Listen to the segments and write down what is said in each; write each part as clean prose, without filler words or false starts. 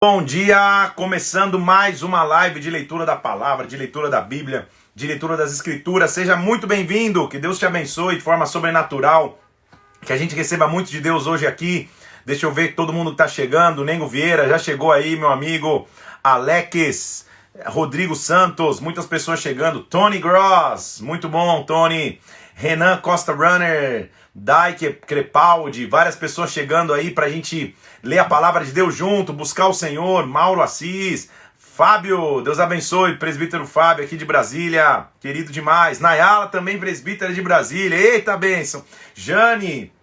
Bom dia, começando mais uma live de leitura da palavra, de leitura da Bíblia, de leitura das Escrituras. Seja muito bem-vindo, que Deus te abençoe de forma sobrenatural, que a gente receba muito de Deus hoje aqui. Deixa eu ver que todo mundo está chegando. Nengo Vieira já chegou aí, meu amigo. Alex, Rodrigo Santos, muitas pessoas chegando. Tony Gross, muito bom, Tony. Renan Costa Runner, Daike Crepaldi, várias pessoas chegando aí pra gente ler a palavra de Deus junto, buscar o Senhor. Mauro Assis, Fábio, Deus abençoe, presbítero Fábio aqui de Brasília, querido demais. Nayala também, presbítera de Brasília, eita bênção. Jane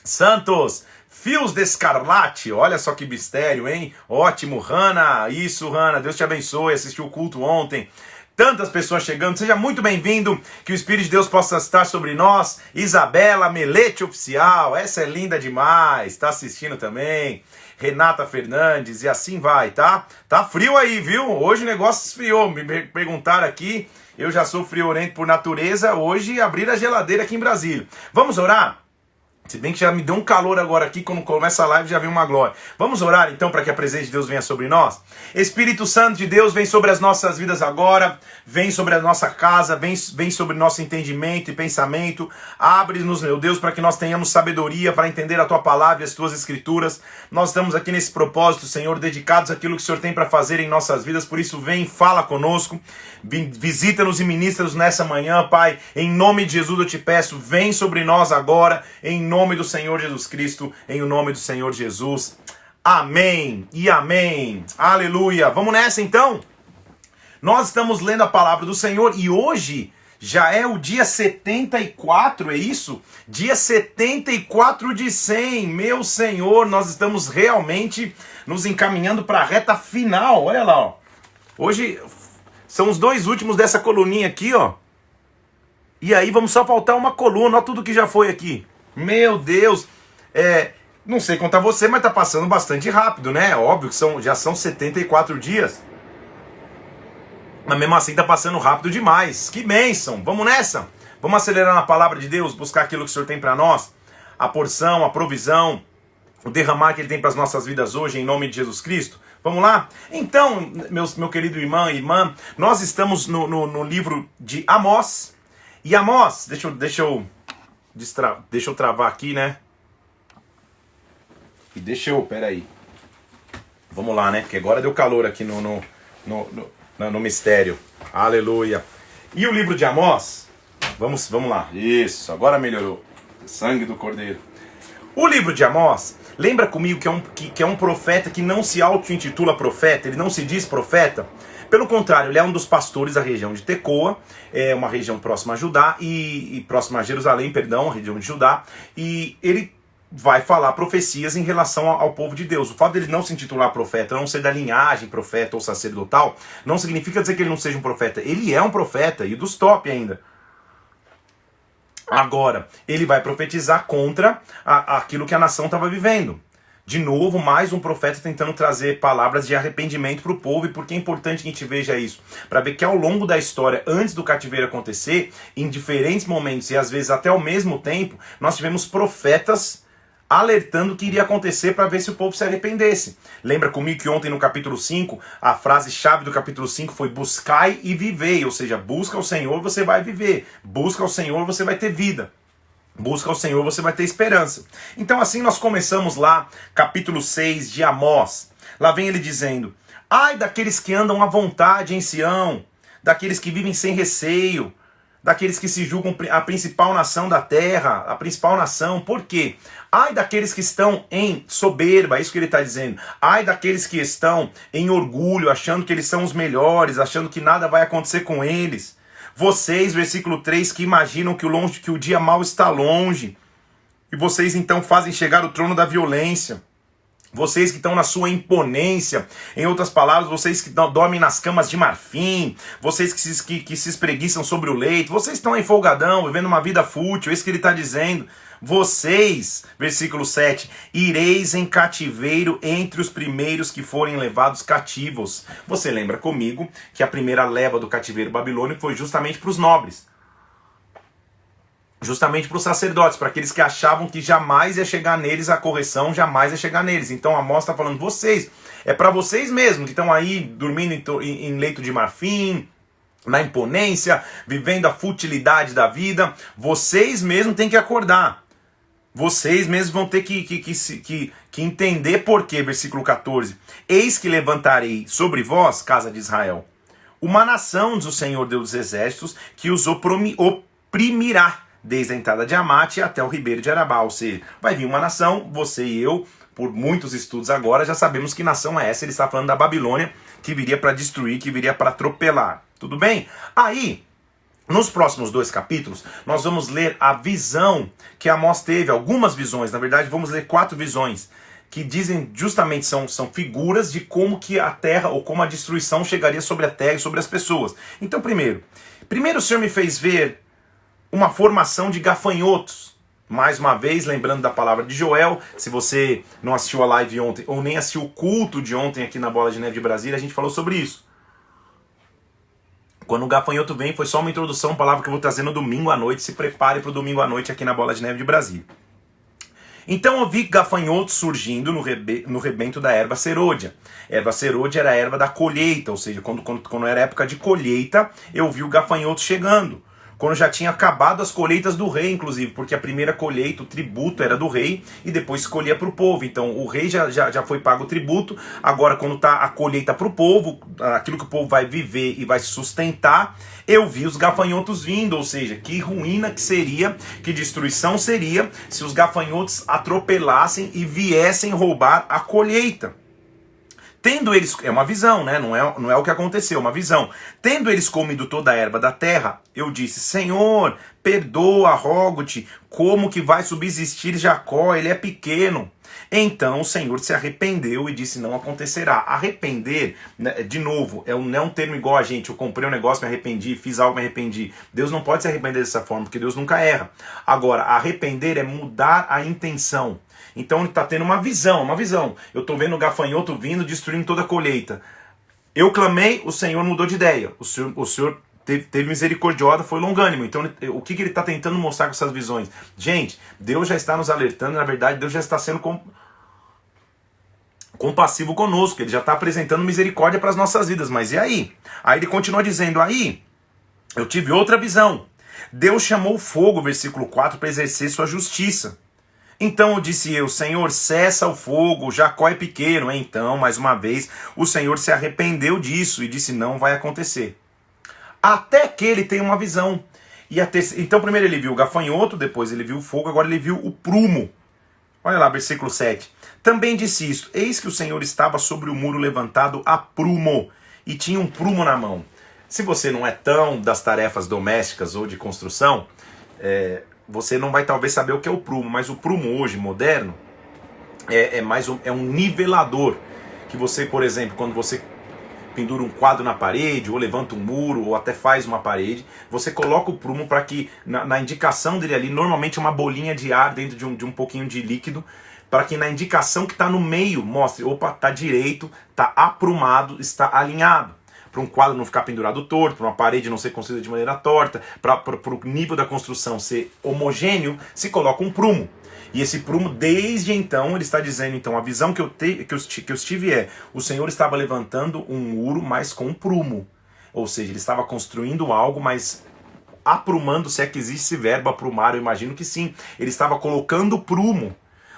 Santos, Fios de Escarlate, olha só que mistério, hein? Ótimo, Hanna, isso Hanna, Deus te abençoe, assistiu o culto ontem. Tantas pessoas chegando, seja muito bem-vindo, que o Espírito de Deus possa estar sobre nós. Isabela Melete Oficial, essa é linda demais, tá assistindo também. Renata Fernandes, e assim vai, tá? Tá frio aí, viu? Hoje o negócio esfriou, me perguntaram aqui, eu já sou friorento por natureza, hoje abrir a geladeira aqui em Brasília. Vamos orar? Se bem que já me deu um calor agora aqui, quando começa a live já vem uma glória. Vamos orar então para que a presença de Deus venha sobre nós? Espírito Santo de Deus, vem sobre as nossas vidas agora, vem sobre a nossa casa, vem sobre nosso entendimento e pensamento. Abre-nos, meu Deus, para que nós tenhamos sabedoria para entender a Tua palavra e as Tuas Escrituras. Nós estamos aqui nesse propósito, Senhor, dedicados àquilo que o Senhor tem para fazer em nossas vidas. Por isso, vem, fala conosco, visita-nos e ministra-nos nessa manhã, Pai. Em nome de Jesus eu te peço, vem sobre nós agora, em nome do Senhor Jesus Cristo, em o nome do Senhor Jesus. Amém e amém. Aleluia. Vamos nessa então? Nós estamos lendo a palavra do Senhor e hoje já é o dia 74, é isso? Dia 74 de 100. Meu Senhor, nós estamos realmente nos encaminhando para a reta final. Olha lá, ó. Hoje são os dois últimos dessa coluninha aqui, ó. E aí vamos só faltar uma coluna, olha tudo que já foi aqui. Meu Deus, não sei contar você, mas tá passando bastante rápido, né? Óbvio que já são 74 dias. Mas mesmo assim tá passando rápido demais. Que bênção, vamos nessa? Vamos acelerar na palavra de Deus, buscar aquilo que o Senhor tem para nós. A porção, a provisão, o derramar que Ele tem para as nossas vidas hoje, em nome de Jesus Cristo. Vamos lá? Então, meu querido irmão e irmã, nós estamos no livro de Amós. E Amós, deixa eu travar aqui, né? E peraí. Vamos lá, né? Porque agora deu calor aqui no mistério. Aleluia. E o livro de Amós? Vamos lá. Isso, agora melhorou. Sangue do Cordeiro. O livro de Amós, lembra comigo que é um profeta que não se auto-intitula profeta, ele não se diz profeta. Pelo contrário, ele é um dos pastores da região de Tecoa, é uma região próxima a Judá, e próxima a Jerusalém, perdão, a região de Judá, e ele vai falar profecias em relação ao povo de Deus. O fato dele não se intitular profeta, não ser da linhagem profeta ou sacerdotal, não significa dizer que ele não seja um profeta. Ele é um profeta, e dos top ainda. Agora, ele vai profetizar contra aquilo que a nação estava vivendo. De novo, mais um profeta tentando trazer palavras de arrependimento para o povo. E por que é importante que a gente veja isso? Para ver que ao longo da história, antes do cativeiro acontecer, em diferentes momentos e às vezes até ao mesmo tempo, nós tivemos profetas alertando o que iria acontecer para ver se o povo se arrependesse. Lembra comigo que ontem no capítulo 5, a frase-chave do capítulo 5 foi buscai e vivei. Ou seja, busca o Senhor, você vai viver. Busca o Senhor, você vai ter vida. Busca o Senhor, você vai ter esperança. Então assim nós começamos lá, capítulo 6 de Amós. Lá vem ele dizendo: ai daqueles que andam à vontade em Sião, daqueles que vivem sem receio, daqueles que se julgam a principal nação da terra, a principal nação. Por quê? Ai daqueles que estão em soberba, é isso que ele está dizendo. Ai daqueles que estão em orgulho, achando que eles são os melhores, achando que nada vai acontecer com eles. Vocês, versículo 3, que imaginam que o dia mau está longe, e vocês então fazem chegar o trono da violência. Vocês que estão na sua imponência, em outras palavras, vocês que dormem nas camas de marfim, vocês que se espreguiçam sobre o leito, vocês estão aí folgadão, vivendo uma vida fútil, é isso que ele está dizendo. Vocês, versículo 7, ireis em cativeiro entre os primeiros que forem levados cativos. Você lembra comigo que a primeira leva do cativeiro babilônico foi justamente para os nobres. justamente para os sacerdotes, para aqueles que achavam que jamais ia chegar neles a correção, jamais ia chegar neles. Então Amós está falando, vocês, é para vocês mesmos que estão aí dormindo em leito de marfim, na imponência, vivendo a futilidade da vida, vocês mesmos têm que acordar. Vocês mesmos vão ter que entender por quê, versículo 14. Eis que levantarei sobre vós, casa de Israel, uma nação, diz o Senhor Deus dos Exércitos, que os oprimirá, desde a entrada de Amate até o ribeiro de Arabá. Ou seja, vai vir uma nação, você e eu, por muitos estudos agora, já sabemos que nação é essa. Ele está falando da Babilônia, que viria para destruir, que viria para atropelar. Tudo bem? Aí, nos próximos 2 capítulos, nós vamos ler a visão que Amós teve, algumas visões, na verdade vamos ler 4 visões, que dizem justamente, são figuras de como que a terra, ou como a destruição chegaria sobre a terra e sobre as pessoas. Então primeiro o Senhor me fez ver uma formação de gafanhotos. Mais uma vez, lembrando da palavra de Joel, se você não assistiu a live ontem, ou nem assistiu o culto de ontem aqui na Bola de Neve de Brasília, a gente falou sobre isso. Quando o gafanhoto vem, foi só uma introdução, palavra que eu vou trazer no domingo à noite. Se prepare para o domingo à noite aqui na Bola de Neve de Brasília. Então eu vi gafanhotos surgindo no rebento da erva serôdia. Erva serôdia era a erva da colheita, ou seja, quando era época de colheita, eu vi o gafanhoto chegando. Quando já tinha acabado as colheitas do rei, inclusive, porque a primeira colheita, o tributo, era do rei, e depois se colhia para o povo. Então o rei já foi pago o tributo, agora quando está a colheita para o povo, aquilo que o povo vai viver e vai se sustentar, eu vi os gafanhotos vindo, ou seja, que ruína que seria, que destruição seria, se os gafanhotos atropelassem e viessem roubar a colheita. Tendo eles, é uma visão, né? Não é o que aconteceu, é uma visão. Tendo eles comido toda a erva da terra, eu disse, Senhor, perdoa, rogo-te, como que vai subsistir Jacó? Ele é pequeno. Então o Senhor se arrependeu e disse, não acontecerá. Arrepender, de novo, não é um termo igual a gente, eu comprei um negócio, me arrependi, fiz algo, me arrependi. Deus não pode se arrepender dessa forma, porque Deus nunca erra. Agora, arrepender é mudar a intenção. Então ele está tendo uma visão. Eu estou vendo o gafanhoto vindo, destruindo toda a colheita. Eu clamei, o Senhor mudou de ideia. O Senhor teve misericordiosa, foi longânimo. Então o que ele está tentando mostrar com essas visões? Gente, Deus já está nos alertando, na verdade Deus já está sendo compassivo conosco. Ele já está apresentando misericórdia para as nossas vidas. Mas e aí? Aí ele continua dizendo, aí eu tive outra visão. Deus chamou o fogo, versículo 4, para exercer sua justiça. Então disse eu, Senhor, cessa o fogo, Jacó é pequeno. Então, mais uma vez, o Senhor se arrependeu disso e disse, não vai acontecer. Até que ele tem uma visão. Então primeiro ele viu o gafanhoto, depois ele viu o fogo, agora ele viu o prumo. Olha lá, versículo 7. Também disse isto, eis que o Senhor estava sobre o muro levantado a prumo, e tinha um prumo na mão. Se você não é tão das tarefas domésticas ou de construção, você não vai talvez saber o que é o prumo, mas o prumo hoje, moderno, é um nivelador, que você, por exemplo, quando você pendura um quadro na parede, ou levanta um muro, ou até faz uma parede, você coloca o prumo para que, na indicação dele ali, normalmente uma bolinha de ar dentro de um pouquinho de líquido, para que na indicação que está no meio, mostre, opa, está direito, está aprumado, está alinhado. Para um quadro não ficar pendurado torto, para uma parede não ser construída de maneira torta, para o nível da construção ser homogêneo, se coloca um prumo. E esse prumo, desde então, ele está dizendo, então, a visão que eu tive o Senhor estava levantando um muro, mas com um prumo. Ou seja, ele estava construindo algo, mas aprumando, se é que existe esse verbo aprumar, eu imagino que sim. Ele estava colocando prumo.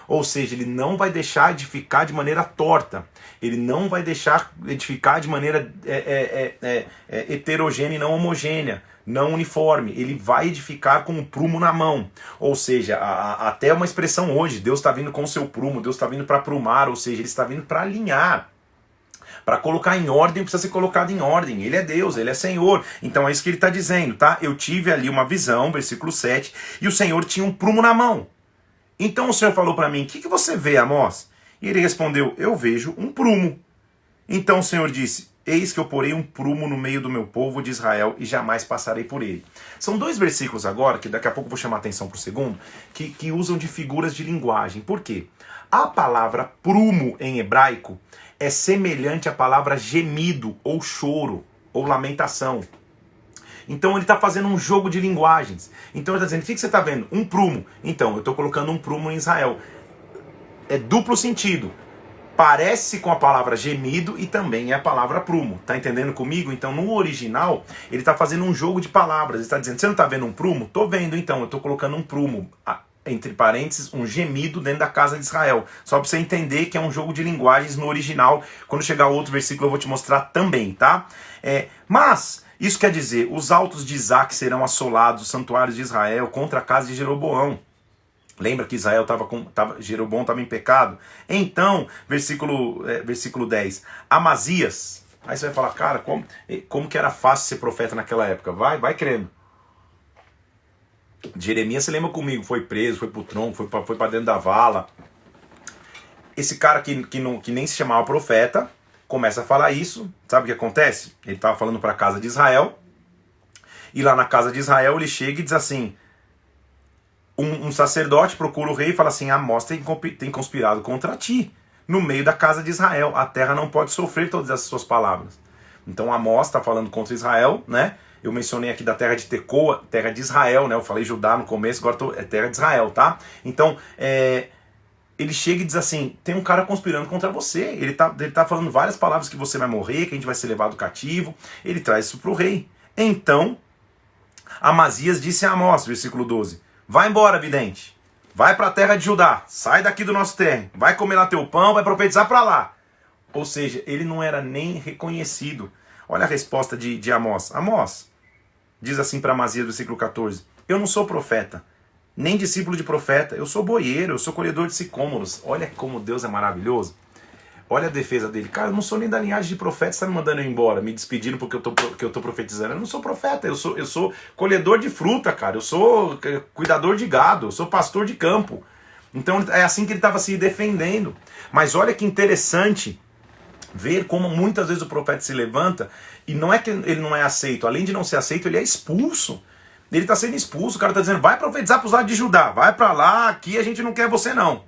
Ou seja, ele não vai deixar edificar de maneira torta. Ele não vai deixar edificar de maneira heterogênea e não homogênea, não uniforme. Ele vai edificar com o prumo na mão. Ou seja, até uma expressão hoje, Deus está vindo com o seu prumo, Deus está vindo para aprumar, ou seja, ele está vindo para alinhar. Para colocar em ordem, precisa ser colocado em ordem. Ele é Deus, ele é Senhor. Então é isso que ele está dizendo, tá? Eu tive ali uma visão, versículo 7, e o Senhor tinha um prumo na mão. Então o Senhor falou para mim, o que você vê, Amós? E ele respondeu, eu vejo um prumo. Então o Senhor disse, eis que eu porei um prumo no meio do meu povo de Israel e jamais passarei por ele. São 2 versículos agora, que daqui a pouco eu vou chamar a atenção para o segundo, que usam de figuras de linguagem. Por quê? A palavra prumo em hebraico é semelhante à palavra gemido, ou choro, ou lamentação. Então ele está fazendo um jogo de linguagens. Então ele está dizendo, o que você está vendo? Um prumo. Então, eu estou colocando um prumo em Israel. É duplo sentido. Parece com a palavra gemido e também é a palavra prumo. Tá entendendo comigo? Então, no original, ele está fazendo um jogo de palavras. Ele está dizendo, você não está vendo um prumo? Tô vendo, então. Eu estou colocando um prumo, entre parênteses, um gemido dentro da casa de Israel. Só para você entender que é um jogo de linguagens no original. Quando chegar outro versículo, eu vou te mostrar também, tá? Mas, isso quer dizer, os altos de Isaac serão assolados, os santuários de Israel, contra a casa de Jeroboão. Lembra que Jeroboão estava em pecado? Então, versículo 10. Amazias. Aí você vai falar, cara, como que era fácil ser profeta naquela época? Vai crendo. Jeremias, você lembra comigo, foi preso, foi pro tronco, foi para dentro da vala. Esse cara que nem se chamava profeta, começa a falar isso. Sabe o que acontece? Ele estava falando para a casa de Israel. E lá na casa de Israel ele chega e diz assim... Um sacerdote procura o rei e fala assim, Amós tem conspirado contra ti, no meio da casa de Israel. A terra não pode sofrer todas essas suas palavras. Então Amós está falando contra Israel, né? Eu mencionei aqui da terra de Tecoa, terra de Israel, né? Eu falei Judá no começo, agora é terra de Israel, tá? Então, ele chega e diz assim, tem um cara conspirando contra você. Ele tá falando várias palavras que você vai morrer, que a gente vai ser levado cativo. Ele traz isso para o rei. Então, Amazias disse a Amós, versículo 12, vai embora, vidente. Vai para a terra de Judá. Sai daqui do nosso terreno. Vai comer lá teu pão, vai profetizar para lá. Ou seja, ele não era nem reconhecido. Olha a resposta de Amós. Amós diz assim para Amazias, versículo 14. Eu não sou profeta, nem discípulo de profeta. Eu sou boieiro, eu sou colhedor de sicômoros. Olha como Deus é maravilhoso. Olha a defesa dele. Cara, eu não sou nem da linhagem de profeta, você está me mandando eu embora, me despedindo porque eu tô profetizando. Eu não sou profeta, eu sou colhedor de fruta, cara. Eu sou cuidador de gado, eu sou pastor de campo. Então é assim que ele estava se defendendo. Mas olha que interessante ver como muitas vezes o profeta se levanta e não é que ele não é aceito. Além de não ser aceito, ele é expulso. Ele está sendo expulso, o cara está dizendo, vai profetizar para os lados de Judá, vai para lá, aqui a gente não quer você não.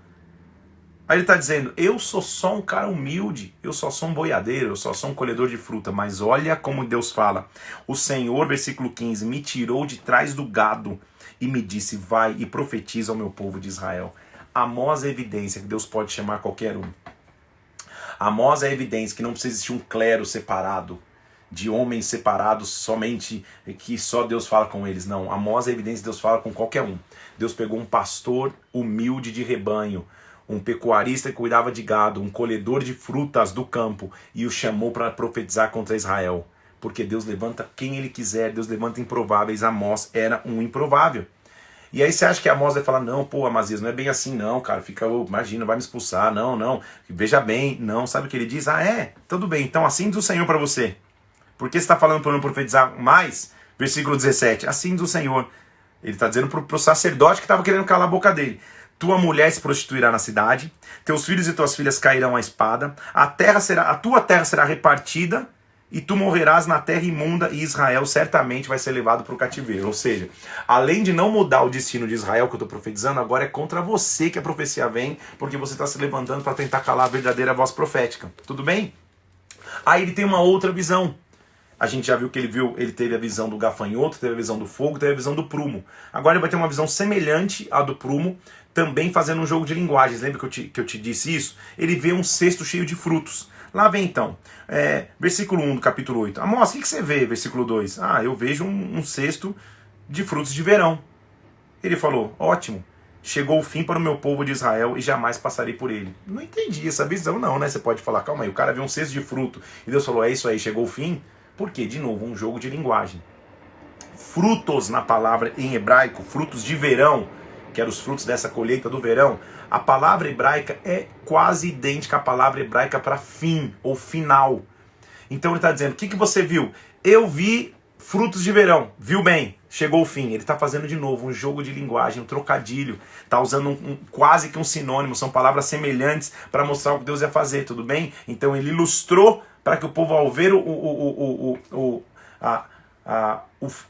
Aí ele está dizendo, eu sou só um cara humilde, eu só sou um boiadeiro, eu só sou um colhedor de fruta. Mas olha como Deus fala. O Senhor, versículo 15, me tirou de trás do gado e me disse, vai e profetiza ao meu povo de Israel. Amós é evidência que Deus pode chamar qualquer um. Amós é evidência que não precisa existir um clero separado, de homens separados somente, que só Deus fala com eles. Não, Amós é evidência que Deus fala com qualquer um. Deus pegou um pastor humilde de rebanho, um pecuarista que cuidava de gado, um colhedor de frutas do campo, e o chamou para profetizar contra Israel. Porque Deus levanta quem Ele quiser, Deus levanta improváveis. Amós era um improvável. E aí você acha que Amós vai falar, não, pô, Amazias, não é bem assim não, cara, imagina, vai me expulsar, não, veja bem, não, sabe o que ele diz? Tudo bem, então assim diz o Senhor para você. Por que você está falando para não profetizar mais? Versículo 17, assim diz o Senhor. Ele está dizendo para o sacerdote que estava querendo calar a boca dele. Tua mulher se prostituirá na cidade, teus filhos e tuas filhas cairão à espada, a tua terra será repartida, e tu morrerás na terra imunda, e Israel certamente vai ser levado para o cativeiro. Ou seja, além de não mudar o destino de Israel, que eu estou profetizando, agora é contra você que a profecia vem, porque você está se levantando para tentar calar a verdadeira voz profética. Tudo bem? Aí ele tem uma outra visão. A gente já viu que ele teve a visão do gafanhoto, teve a visão do fogo, teve a visão do prumo. Agora ele vai ter uma visão semelhante à do prumo, também fazendo um jogo de linguagens. Lembra que eu te disse isso? Ele vê um cesto cheio de frutos. Lá vem então, versículo 1 do capítulo 8. Amós, o que você vê? Versículo 2. Eu vejo um cesto de frutos de verão. Ele falou, ótimo, chegou o fim para o meu povo de Israel e jamais passarei por ele. Não entendi essa visão não, né? Você pode falar, calma aí, o cara vê um cesto de fruto e Deus falou, é isso aí, chegou o fim. Por quê? De novo, um jogo de linguagem. Frutos na palavra em hebraico, frutos de verão, que eram os frutos dessa colheita do verão, a palavra hebraica é quase idêntica à palavra hebraica para fim ou final. Então ele está dizendo, o que você viu? Eu vi frutos de verão, viu bem, chegou o fim. Ele está fazendo de novo um jogo de linguagem, um trocadilho, está usando quase que um sinônimo, são palavras semelhantes para mostrar o que Deus ia fazer, tudo bem? Então ele ilustrou para que o povo, ao ver o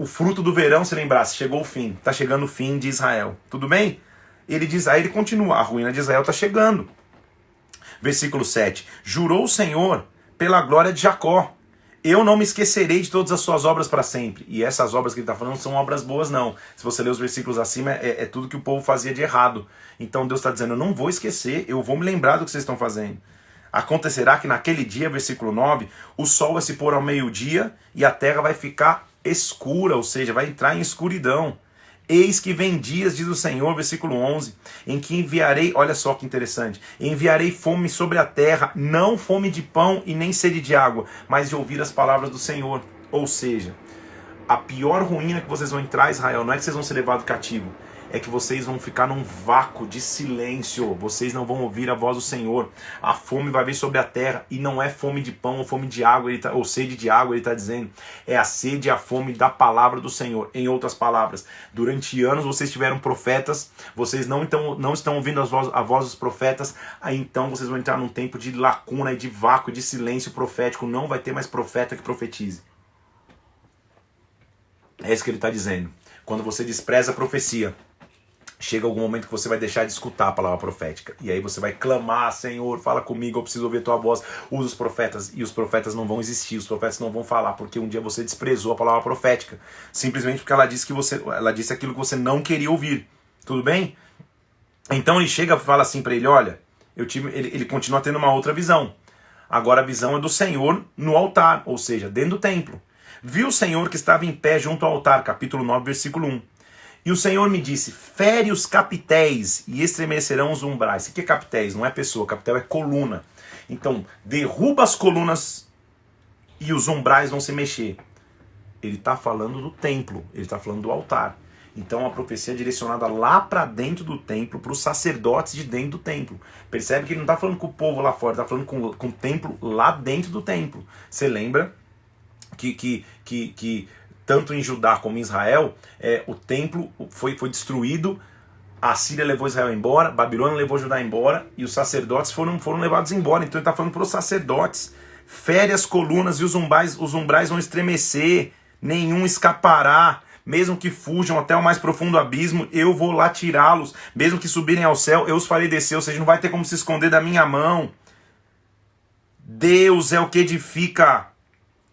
fruto do verão, se lembrasse, chegou o fim, está chegando o fim de Israel, tudo bem? Ele diz, aí ele continua, a ruína de Israel está chegando. Versículo 7, jurou o Senhor pela glória de Jacó, Eu não me esquecerei de todas as suas obras para sempre. E essas obras que ele está falando não são obras boas, não. Se você ler os versículos acima, é tudo que o povo fazia de errado. Então Deus está dizendo, eu não vou esquecer, eu vou me lembrar do que vocês estão fazendo. Acontecerá que naquele dia, versículo 9, o sol vai se pôr ao meio-dia e a terra vai ficar escura, ou seja, vai entrar em escuridão. Eis que vem dias, diz o Senhor, versículo 11, em que enviarei, olha só que interessante, enviarei fome sobre a terra, não fome de pão e nem sede de água, mas de ouvir as palavras do Senhor. Ou seja, a pior ruína que vocês vão entrar, Israel, não é que vocês vão ser levados cativo, é que vocês vão ficar num vácuo de silêncio, vocês não vão ouvir a voz do Senhor. A fome vai vir sobre a terra, e não é fome de pão ou fome de água, ou sede de água, ele está dizendo, é a sede e a fome da palavra do Senhor. Em outras palavras, durante anos vocês tiveram profetas, vocês não estão ouvindo a voz dos profetas, aí então vocês vão entrar num tempo de lacuna e de vácuo, de silêncio profético, não vai ter mais profeta que profetize. É isso que ele está dizendo. Quando você despreza a profecia, chega algum momento que você vai deixar de escutar a palavra profética. E aí você vai clamar, Senhor, fala comigo, eu preciso ouvir a tua voz. Usa os profetas. E os profetas não vão existir, os profetas não vão falar, porque um dia você desprezou a palavra profética. Simplesmente porque ela disse aquilo que você não queria ouvir. Tudo bem? Então ele chega e fala assim para ele, olha, ele continua tendo uma outra visão. Agora a visão é do Senhor no altar, ou seja, dentro do templo. Viu o Senhor que estava em pé junto ao altar, capítulo 9, versículo 1. E o Senhor me disse, fere os capitéis e estremecerão os umbrais. O que é capitéis? Não é pessoa, capitel é coluna. Então, derruba as colunas e os umbrais vão se mexer. Ele está falando do templo, ele está falando do altar. Então a profecia é direcionada lá para dentro do templo, para os sacerdotes de dentro do templo. Percebe que ele não está falando com o povo lá fora, ele está falando com o templo lá dentro do templo. Você lembra que tanto em Judá como em Israel, o templo foi destruído, a Síria levou Israel embora, Babilônia levou Judá embora, e os sacerdotes foram levados embora. Então ele está falando para os sacerdotes, fere as colunas e os umbrais vão estremecer, nenhum escapará, mesmo que fujam até o mais profundo abismo, eu vou lá tirá-los, mesmo que subirem ao céu, eu os farei descer, ou seja, não vai ter como se esconder da minha mão. Deus é o que edifica.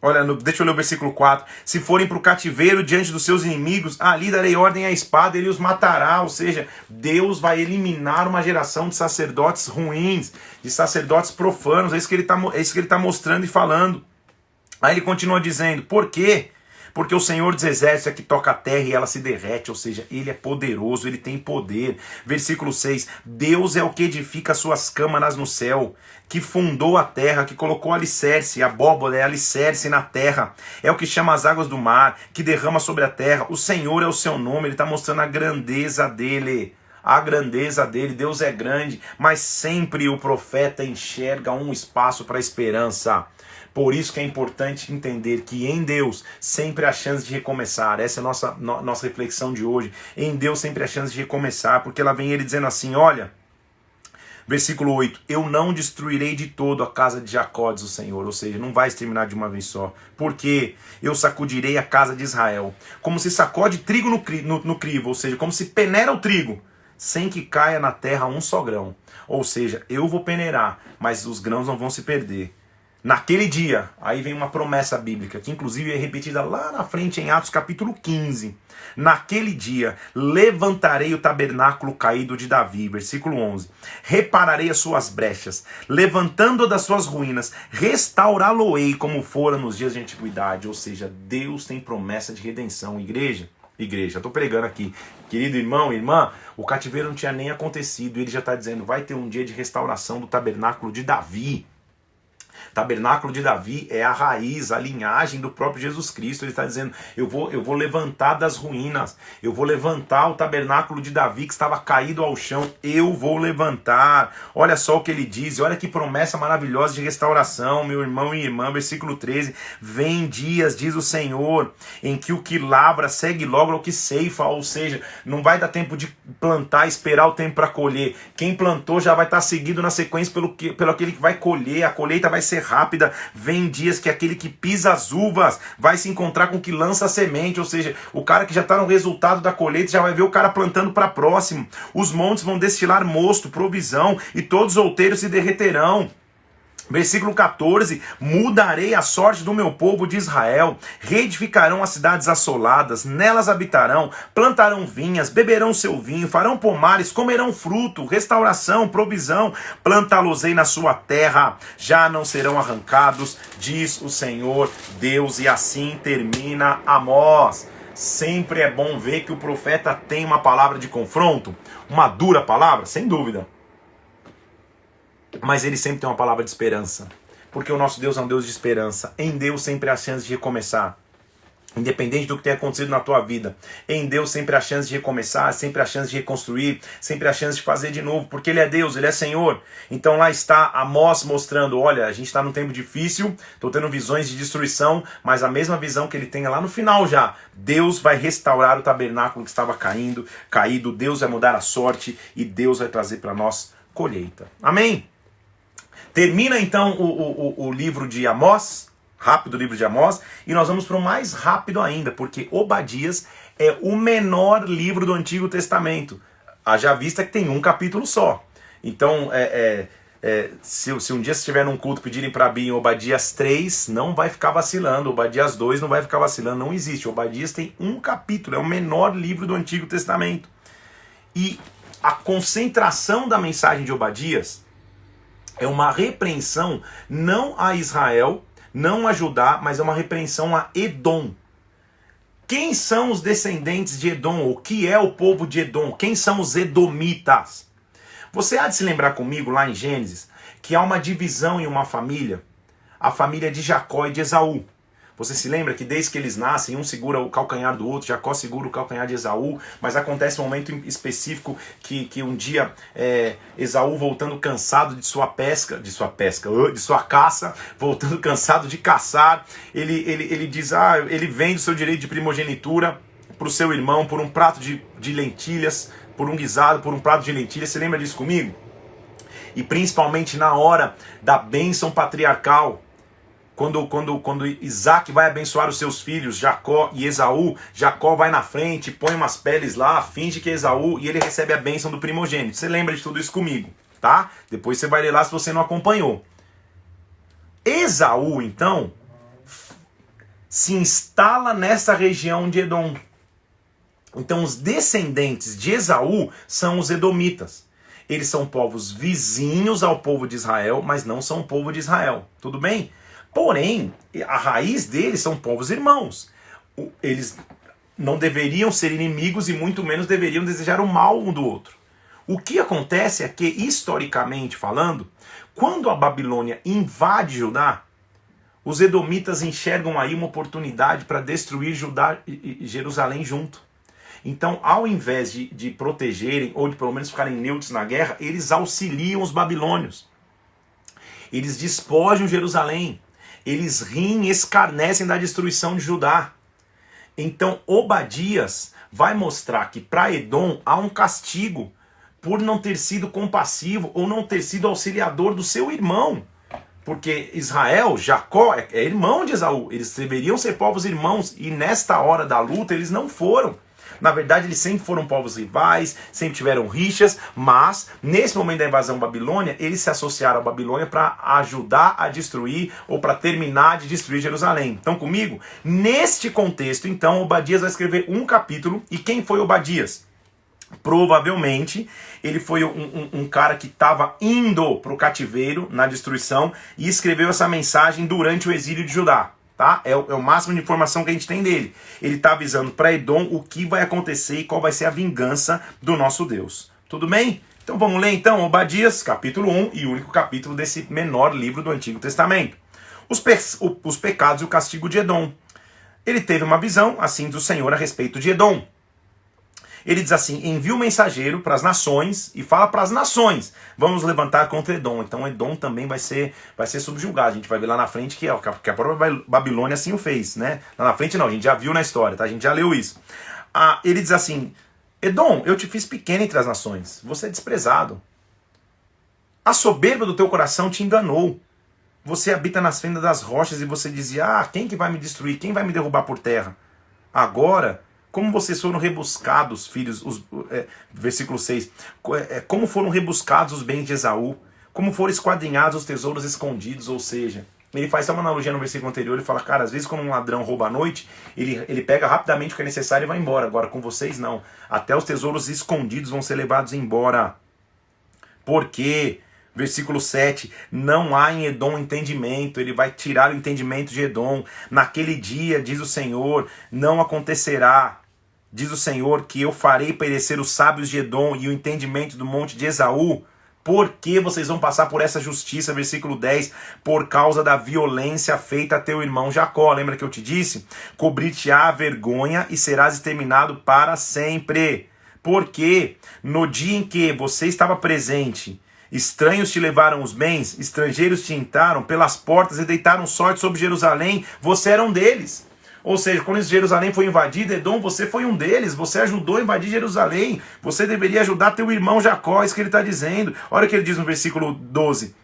Olha, deixa eu ler o versículo 4. Se forem para o cativeiro diante dos seus inimigos, ali darei ordem à espada, ele os matará. Ou seja, Deus vai eliminar uma geração de sacerdotes ruins, de sacerdotes profanos. É isso que ele está mostrando e falando. Aí ele continua dizendo, por quê? Porque o Senhor dos Exércitos é que toca a terra e ela se derrete, ou seja, ele é poderoso, ele tem poder. Versículo 6, Deus é o que edifica suas câmaras no céu, que fundou a terra, que colocou alicerce, abóbora é alicerce na terra, é o que chama as águas do mar, que derrama sobre a terra, o Senhor é o seu nome, ele está mostrando a grandeza dele. A grandeza dele, Deus é grande, mas sempre o profeta enxerga um espaço para a esperança. Por isso que é importante entender que em Deus sempre há chance de recomeçar. Essa é a nossa reflexão de hoje. Em Deus sempre há chance de recomeçar, porque lá vem ele dizendo assim, olha, versículo 8, eu não destruirei de todo a casa de Jacó, diz o Senhor, ou seja, não vai exterminar de uma vez só, porque eu sacudirei a casa de Israel, como se sacode trigo no crivo, ou seja, como se peneira o trigo, sem que caia na terra um só grão. Ou seja, eu vou peneirar, mas os grãos não vão se perder. Naquele dia, aí vem uma promessa bíblica, que inclusive é repetida lá na frente em Atos capítulo 15. Naquele dia, levantarei o tabernáculo caído de Davi, versículo 11. Repararei as suas brechas, levantando-o das suas ruínas, restaurá-lo-ei como fora nos dias de antiguidade. Ou seja, Deus tem promessa de redenção. Igreja, estou pregando aqui. Querido irmão, irmã, o cativeiro não tinha nem acontecido. Ele já está dizendo, vai ter um dia de restauração do tabernáculo de Davi. Tabernáculo de Davi é a raiz, a linhagem do próprio Jesus Cristo. Ele está dizendo, eu vou levantar das ruínas, eu vou levantar o tabernáculo de Davi que estava caído ao chão, eu vou levantar. Olha só o que ele diz, olha que promessa maravilhosa de restauração, meu irmão e irmã, versículo 13, vem dias, diz o Senhor, em que o que lavra segue logo ao que ceifa, ou seja, não vai dar tempo de plantar, esperar o tempo para colher. Quem plantou já vai estar seguido na sequência pelo aquele que vai colher, a colheita vai ser rápida. Vem dias que aquele que pisa as uvas vai se encontrar com o que lança a semente, ou seja, o cara que já está no resultado da colheita já vai ver o cara plantando para próximo. Os montes vão destilar mosto, provisão, e todos os outeiros se derreterão. Versículo 14, mudarei a sorte do meu povo de Israel, reedificarão as cidades assoladas, nelas habitarão, plantarão vinhas, beberão seu vinho, farão pomares, comerão fruto, restauração, provisão, plantá-los-ei na sua terra, já não serão arrancados, diz o Senhor Deus. E assim termina Amós. Sempre é bom ver que o profeta tem uma palavra de confronto, uma dura palavra, sem dúvida. Mas ele sempre tem uma palavra de esperança. Porque o nosso Deus é um Deus de esperança. Em Deus sempre há chance de recomeçar. Independente do que tenha acontecido na tua vida. Em Deus sempre há chance de recomeçar, sempre há chance de reconstruir, sempre há chance de fazer de novo. Porque Ele é Deus, Ele é Senhor. Então lá está Amós mostrando, olha, a gente está num tempo difícil, estou tendo visões de destruição, mas a mesma visão que ele tem lá no final já. Deus vai restaurar o tabernáculo que estava caído, Deus vai mudar a sorte e Deus vai trazer para nós colheita. Amém? Termina então o livro de Amós, rápido o livro de Amós, e nós vamos para o mais rápido ainda, porque Obadias é o menor livro do Antigo Testamento. Haja vista que tem um capítulo só. Então, se um dia você estiver num culto pedirem para abrir em Obadias 3, não vai ficar vacilando. Obadias 2 não vai ficar vacilando, não existe. Obadias tem um capítulo, é o menor livro do Antigo Testamento. E a concentração da mensagem de Obadias é uma repreensão não a Israel, não a Judá, mas é uma repreensão a Edom. Quem são os descendentes de Edom? O que é o povo de Edom? Quem são os edomitas? Você há de se lembrar comigo lá em Gênesis que há uma divisão em uma família, a família de Jacó e de Esaú. Você se lembra que desde que eles nascem, um segura o calcanhar do outro, Jacó segura o calcanhar de Esaú, mas acontece um momento específico que um dia Esaú, voltando cansado de sua caça, voltando cansado de caçar, ele diz, ele vende o seu direito de primogenitura para o seu irmão por um prato de lentilhas, por um guisado, por um prato de lentilhas. Você lembra disso comigo? E principalmente na hora da bênção patriarcal, quando Isaac vai abençoar os seus filhos, Jacó e Esaú, Jacó vai na frente, põe umas peles lá, finge que é Esaú e ele recebe a bênção do primogênito. Você lembra de tudo isso comigo, tá? Depois você vai ler lá se você não acompanhou. Esaú, então, se instala nessa região de Edom. Então os descendentes de Esaú são os edomitas. Eles são povos vizinhos ao povo de Israel, mas não são o povo de Israel. Tudo bem? Porém, a raiz deles são povos irmãos. Eles não deveriam ser inimigos e muito menos deveriam desejar o mal um do outro. O que acontece é que, historicamente falando, quando a Babilônia invade Judá, os edomitas enxergam aí uma oportunidade para destruir Judá e Jerusalém junto. Então, ao invés de protegerem, ou de pelo menos ficarem neutros na guerra, eles auxiliam os babilônios. Eles despojam Jerusalém. Eles riem e escarnecem da destruição de Judá. Então, Obadias vai mostrar que para Edom há um castigo por não ter sido compassivo ou não ter sido auxiliador do seu irmão. Porque Israel, Jacó, é irmão de Esaú. Eles deveriam ser povos irmãos e nesta hora da luta eles não foram. Na verdade, eles sempre foram povos rivais, sempre tiveram rixas, mas nesse momento da invasão babilônia, eles se associaram à Babilônia para ajudar a destruir ou para terminar de destruir Jerusalém. Então, comigo? Neste contexto, então, Obadias vai escrever um capítulo. E quem foi Obadias? Provavelmente, ele foi um cara que estava indo para o cativeiro, na destruição, e escreveu essa mensagem durante o exílio de Judá. Tá? É o máximo de informação que a gente tem dele. Ele está avisando para Edom o que vai acontecer e qual vai ser a vingança do nosso Deus. Tudo bem? Então vamos ler então Obadias, capítulo 1 e o único capítulo desse menor livro do Antigo Testamento. Os pecados e o castigo de Edom. Ele teve uma visão assim do Senhor a respeito de Edom. Ele diz assim, envia um mensageiro para as nações e fala para as nações, vamos levantar contra Edom. Então Edom também vai ser subjugado. A gente vai ver lá na frente que a própria Babilônia assim o fez, né? Lá na frente não, a gente já viu na história, tá? A gente já leu isso. Ele diz assim, Edom, eu te fiz pequeno entre as nações, você é desprezado. A soberba do teu coração te enganou. Você habita nas fendas das rochas e você dizia, quem que vai me destruir? Quem vai me derrubar por terra? Agora, como vocês foram rebuscados, filhos, versículo 6, como foram rebuscados os bens de Esaú, como foram esquadrinhados os tesouros escondidos, ou seja, ele faz uma analogia no versículo anterior, ele fala, cara, às vezes quando um ladrão rouba à noite, ele pega rapidamente o que é necessário e vai embora. Agora com vocês não, até os tesouros escondidos vão ser levados embora. Por quê? Versículo 7, não há em Edom entendimento, ele vai tirar o entendimento de Edom. Naquele dia, diz o Senhor, não acontecerá, diz o Senhor, que eu farei perecer os sábios de Edom e o entendimento do monte de Esaú. Por que vocês vão passar por essa justiça? Versículo 10, por causa da violência feita a teu irmão Jacó. Lembra que eu te disse? Cobrir-te-á a vergonha e serás exterminado para sempre. Porque no dia em que você estava presente, estranhos te levaram os bens, estrangeiros te entraram pelas portas e deitaram sorte sobre Jerusalém, você era um deles. Ou seja, quando Jerusalém foi invadida, Edom, você foi um deles, você ajudou a invadir Jerusalém, você deveria ajudar teu irmão Jacó, é isso que ele está dizendo. Olha o que ele diz no versículo 12.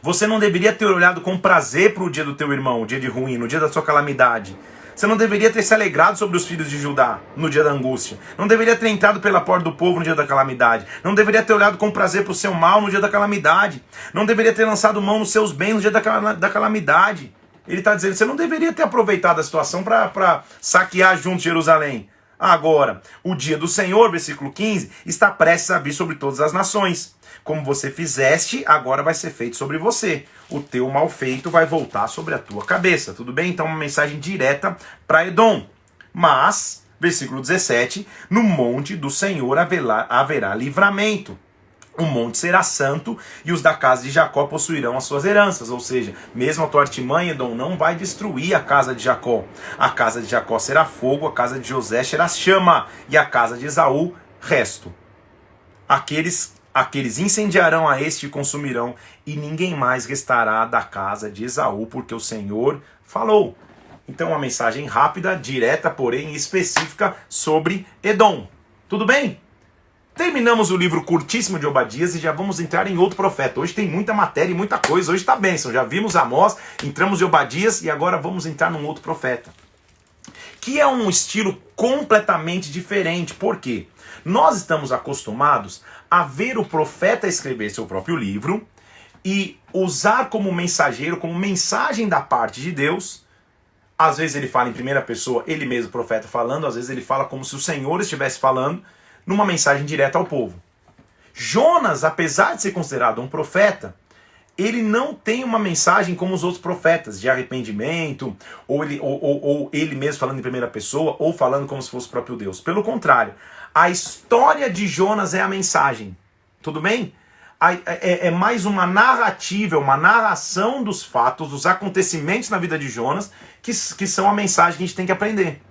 Você não deveria ter olhado com prazer para o dia do teu irmão, o dia de ruim, no dia da sua calamidade. Você não deveria ter se alegrado sobre os filhos de Judá no dia da angústia. Não deveria ter entrado pela porta do povo no dia da calamidade. Não deveria ter olhado com prazer para o seu mal no dia da calamidade. Não deveria ter lançado mão nos seus bens no dia da calamidade. Ele está dizendo, você não deveria ter aproveitado a situação para saquear junto Jerusalém. Agora, o dia do Senhor, versículo 15, está prestes a vir sobre todas as nações. Como você fizeste, agora vai ser feito sobre você. O teu mal feito vai voltar sobre a tua cabeça. Tudo bem? Então uma mensagem direta para Edom. Mas, versículo 17, no monte do Senhor haverá livramento. O monte será santo e os da casa de Jacó possuirão as suas heranças. Ou seja, mesmo a tua artimanha, Edom, não vai destruir a casa de Jacó. A casa de Jacó será fogo, a casa de José será chama e a casa de Esaú, resto. Aqueles incendiarão a este e consumirão, e ninguém mais restará da casa de Esaú, porque o Senhor falou. Então uma mensagem rápida, direta, porém específica sobre Edom. Tudo bem? Terminamos o livro curtíssimo de Obadias e já vamos entrar em outro profeta. Hoje tem muita matéria e muita coisa, hoje está bênção. Já vimos Amós, entramos em Obadias e agora vamos entrar num outro profeta. Que é um estilo completamente diferente. Por quê? Nós estamos acostumados a ver o profeta escrever seu próprio livro e usar como mensageiro, como mensagem da parte de Deus. Às vezes ele fala em primeira pessoa, ele mesmo, o profeta, falando. Às vezes ele fala como se o Senhor estivesse falando, numa mensagem direta ao povo. Jonas, apesar de ser considerado um profeta, ele não tem uma mensagem como os outros profetas, de arrependimento, ou ele mesmo falando em primeira pessoa, ou falando como se fosse o próprio Deus. Pelo contrário, a história de Jonas é a mensagem. Tudo bem? É mais uma narrativa, uma narração dos fatos, dos acontecimentos na vida de Jonas, que são a mensagem que a gente tem que aprender.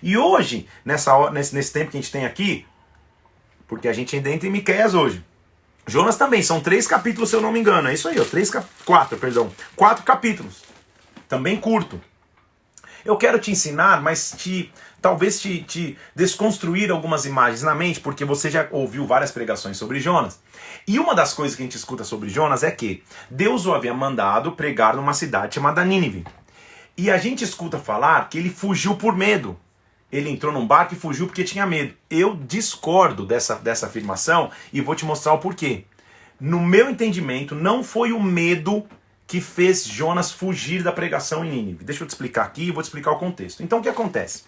E hoje, nesse tempo que a gente tem aqui, porque a gente ainda entra em Miqueias hoje, Jonas também, são 3 capítulos, se eu não me engano, é isso aí, 4 capítulos, também curto. Eu quero te ensinar, mas talvez te desconstruir algumas imagens na mente, porque você já ouviu várias pregações sobre Jonas. E uma das coisas que a gente escuta sobre Jonas é que Deus o havia mandado pregar numa cidade chamada Nínive. E a gente escuta falar que ele fugiu por medo. Ele entrou num barco e fugiu porque tinha medo. Eu discordo dessa afirmação e vou te mostrar o porquê. No meu entendimento, não foi o medo que fez Jonas fugir da pregação em Nínive. Deixa eu te explicar aqui e vou te explicar o contexto. Então o que acontece?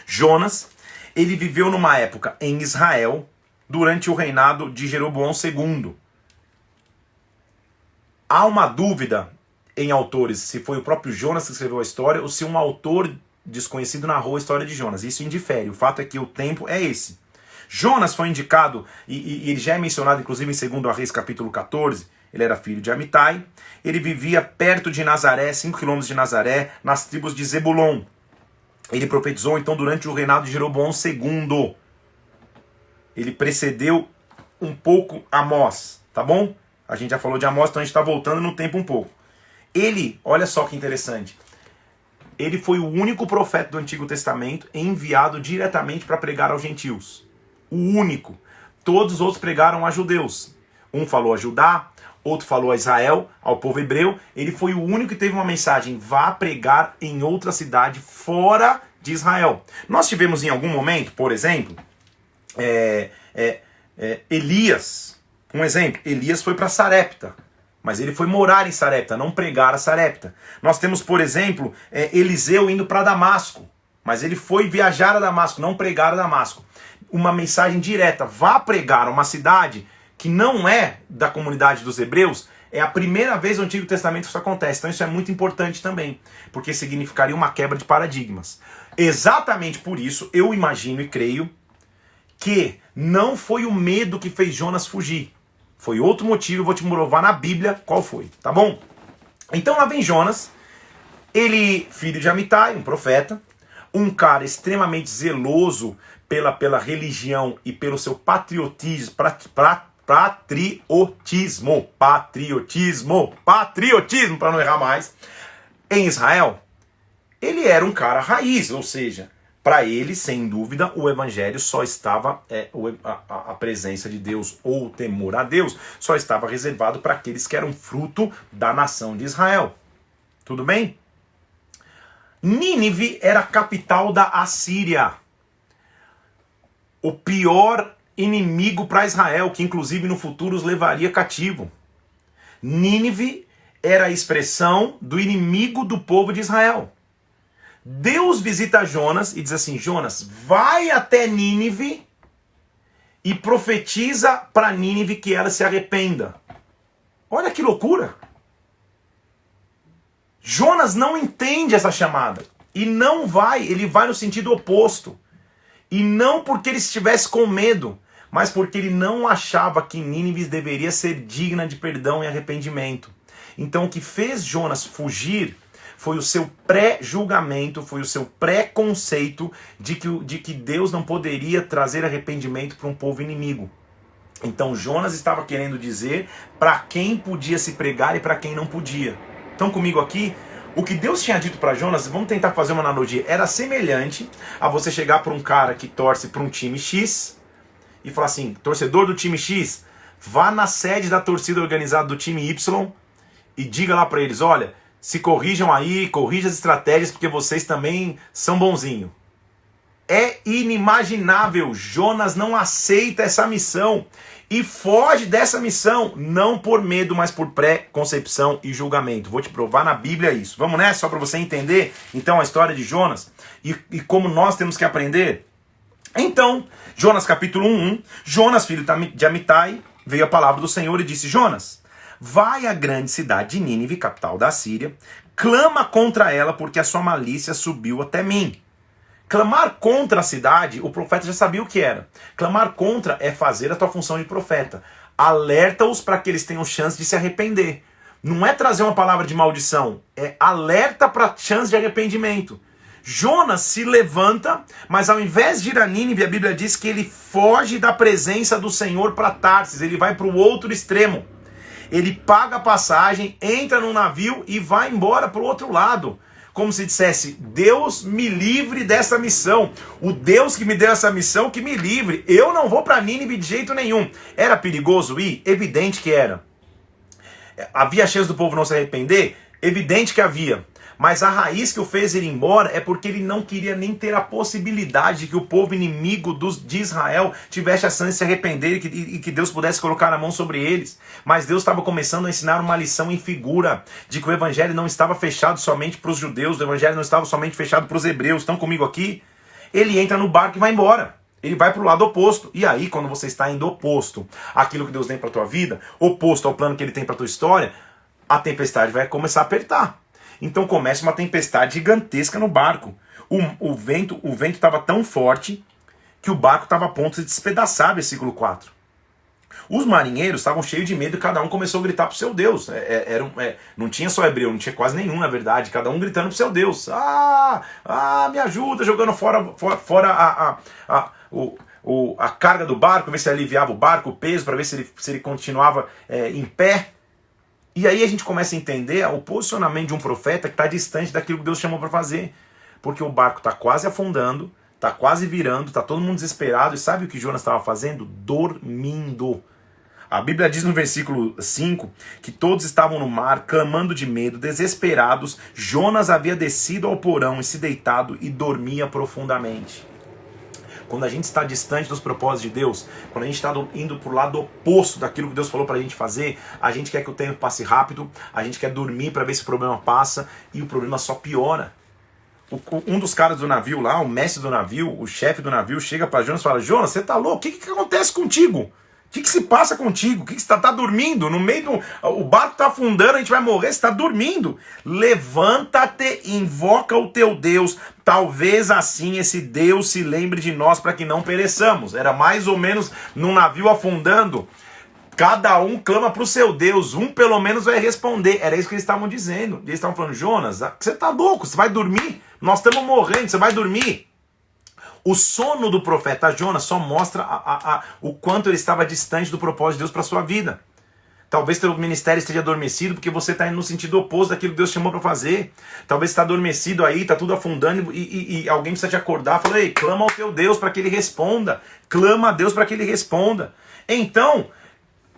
Jonas, ele viveu numa época em Israel, durante o reinado de Jeroboão II. Há uma dúvida em autores se foi o próprio Jonas que escreveu a história ou se um autor desconhecido narrou a história de Jonas. Isso indifere. O fato é que o tempo é esse. Jonas foi indicado, e ele já é mencionado inclusive em 2 Reis capítulo 14, ele era filho de Amitai, ele vivia perto de Nazaré, 5 quilômetros de Nazaré, nas tribos de Zebulon. Ele profetizou então durante o reinado de Jeroboão II. Ele precedeu um pouco Amós, tá bom? A gente já falou de Amós, então a gente está voltando no tempo um pouco. Ele, olha só que interessante, ele foi o único profeta do Antigo Testamento enviado diretamente para pregar aos gentios. O único. Todos os outros pregaram a judeus. Um falou a Judá, outro falou a Israel, ao povo hebreu. Ele foi o único que teve uma mensagem: vá pregar em outra cidade fora de Israel. Nós tivemos em algum momento, por exemplo, Elias, Um exemplo, Elias foi para Sarepta, mas ele foi morar em Sarepta, não pregar a Sarepta. Nós temos, por exemplo, Eliseu indo para Damasco, mas ele foi viajar a Damasco, não pregar a Damasco. Uma mensagem direta, vá pregar a uma cidade que não é da comunidade dos hebreus. É a primeira vez no Antigo Testamento que isso acontece. Então isso é muito importante também, porque significaria uma quebra de paradigmas. Exatamente por isso, eu imagino e creio que não foi o medo que fez Jonas fugir. Foi outro motivo, eu vou te provar na Bíblia qual foi, tá bom? Então lá vem Jonas, ele, filho de Amitai, um profeta, um cara extremamente zeloso pela religião e pelo seu patriotismo, patriotismo, para não errar mais, em Israel. Ele era um cara raiz, ou seja, para ele, sem dúvida, o evangelho só estava, a presença de Deus ou o temor a Deus, só estava reservado para aqueles que eram fruto da nação de Israel. Tudo bem? Nínive era a capital da Assíria. O pior inimigo para Israel, que inclusive no futuro os levaria cativo. Nínive era a expressão do inimigo do povo de Israel. Deus visita Jonas e diz assim: Jonas, vai até Nínive e profetiza para Nínive que ela se arrependa. Olha que loucura! Jonas não entende essa chamada e não vai, ele vai no sentido oposto. E não porque ele estivesse com medo, mas porque ele não achava que Nínive deveria ser digna de perdão e arrependimento. Então o que fez Jonas fugir foi o seu pré-julgamento, foi o seu pré-conceito de que Deus não poderia trazer arrependimento para um povo inimigo. Então Jonas estava querendo dizer para quem podia se pregar e para quem não podia. Estão comigo aqui? O que Deus tinha dito para Jonas, vamos tentar fazer uma analogia, era semelhante a você chegar para um cara que torce para um time X e falar assim: torcedor do time X, vá na sede da torcida organizada do time Y e diga lá para eles: olha, se corrijam aí, corrijam as estratégias porque vocês também são bonzinhos. É inimaginável, Jonas não aceita essa missão e foge dessa missão, não por medo, mas por pré-concepção e julgamento. Vou te provar na Bíblia isso. Vamos nessa, só para você entender, então, a história de Jonas e como nós temos que aprender. Então, Jonas capítulo 1, Jonas, filho de Amitai, veio a palavra do Senhor e disse: Jonas, vai à grande cidade de Nínive, capital da Síria, clama contra ela, porque a sua malícia subiu até mim. Clamar contra a cidade, o profeta já sabia o que era. Clamar contra é fazer a tua função de profeta. Alerta-os para que eles tenham chance de se arrepender. Não é trazer uma palavra de maldição, é alerta para chance de arrependimento. Jonas se levanta, mas ao invés de ir a Nínive, a Bíblia diz que ele foge da presença do Senhor para Tarsis, ele vai para o outro extremo. Ele paga a passagem, entra num navio e vai embora para o outro lado. Como se dissesse: Deus me livre dessa missão. O Deus que me deu essa missão que me livre. Eu não vou para Nínive de jeito nenhum. Era perigoso ir? Evidente que era. Havia chance do povo não se arrepender? Evidente que havia. Mas a raiz que o fez ir embora é porque ele não queria nem ter a possibilidade de que o povo inimigo de Israel tivesse a chance de se arrepender e que Deus pudesse colocar a mão sobre eles. Mas Deus estava começando a ensinar uma lição em figura, de que o evangelho não estava fechado somente para os judeus, o evangelho não estava somente fechado para os hebreus. Estão comigo aqui? Ele entra no barco e vai embora. Ele vai para o lado oposto. E aí, quando você está indo oposto àquilo que Deus tem para a tua vida, oposto ao plano que Ele tem para a tua história, a tempestade vai começar a apertar. Então começa uma tempestade gigantesca no barco. O vento estava tão forte que o barco estava a ponto de despedaçar, versículo 4. Os marinheiros estavam cheios de medo e cada um começou a gritar para o seu Deus. Não tinha só hebreu, não tinha quase nenhum, na verdade. Cada um gritando para o seu Deus. Me ajuda, jogando fora a carga do barco, ver se aliviava o barco, o peso, para ver se ele continuava em pé. E aí a gente começa a entender o posicionamento de um profeta que está distante daquilo que Deus chamou para fazer. Porque o barco está quase afundando, está quase virando, está todo mundo desesperado. E sabe o que Jonas estava fazendo? Dormindo. A Bíblia diz no versículo 5 que todos estavam no mar, clamando de medo, desesperados. Jonas havia descido ao porão e se deitado e dormia profundamente. Quando a gente está distante dos propósitos de Deus, quando a gente está indo para o lado oposto daquilo que Deus falou para a gente fazer, a gente quer que o tempo passe rápido, a gente quer dormir para ver se o problema passa e o problema só piora. Um dos caras do navio lá, o mestre do navio, o chefe do navio, chega para Jonas e fala: Jonas, você tá louco? O que acontece contigo? O que se passa contigo? O que você tá dormindo? No meio do... O barco tá afundando, a gente vai morrer, você tá dormindo. Levanta-te, invoca o teu Deus. Talvez assim esse Deus se lembre de nós para que não pereçamos. Era mais ou menos num navio afundando. Cada um clama para o seu Deus, um pelo menos vai responder. Era isso que eles estavam dizendo. Eles estavam falando: Jonas, você tá louco? Você vai dormir? Nós estamos morrendo, você vai dormir? O sono do profeta Jonas só mostra o quanto ele estava distante do propósito de Deus para sua vida. Talvez teu ministério esteja adormecido porque você está indo no sentido oposto daquilo que Deus chamou para fazer. Talvez você está adormecido aí, está tudo afundando e alguém precisa te acordar. Fala: ei, clama ao teu Deus para que ele responda. Clama a Deus para que ele responda. Então,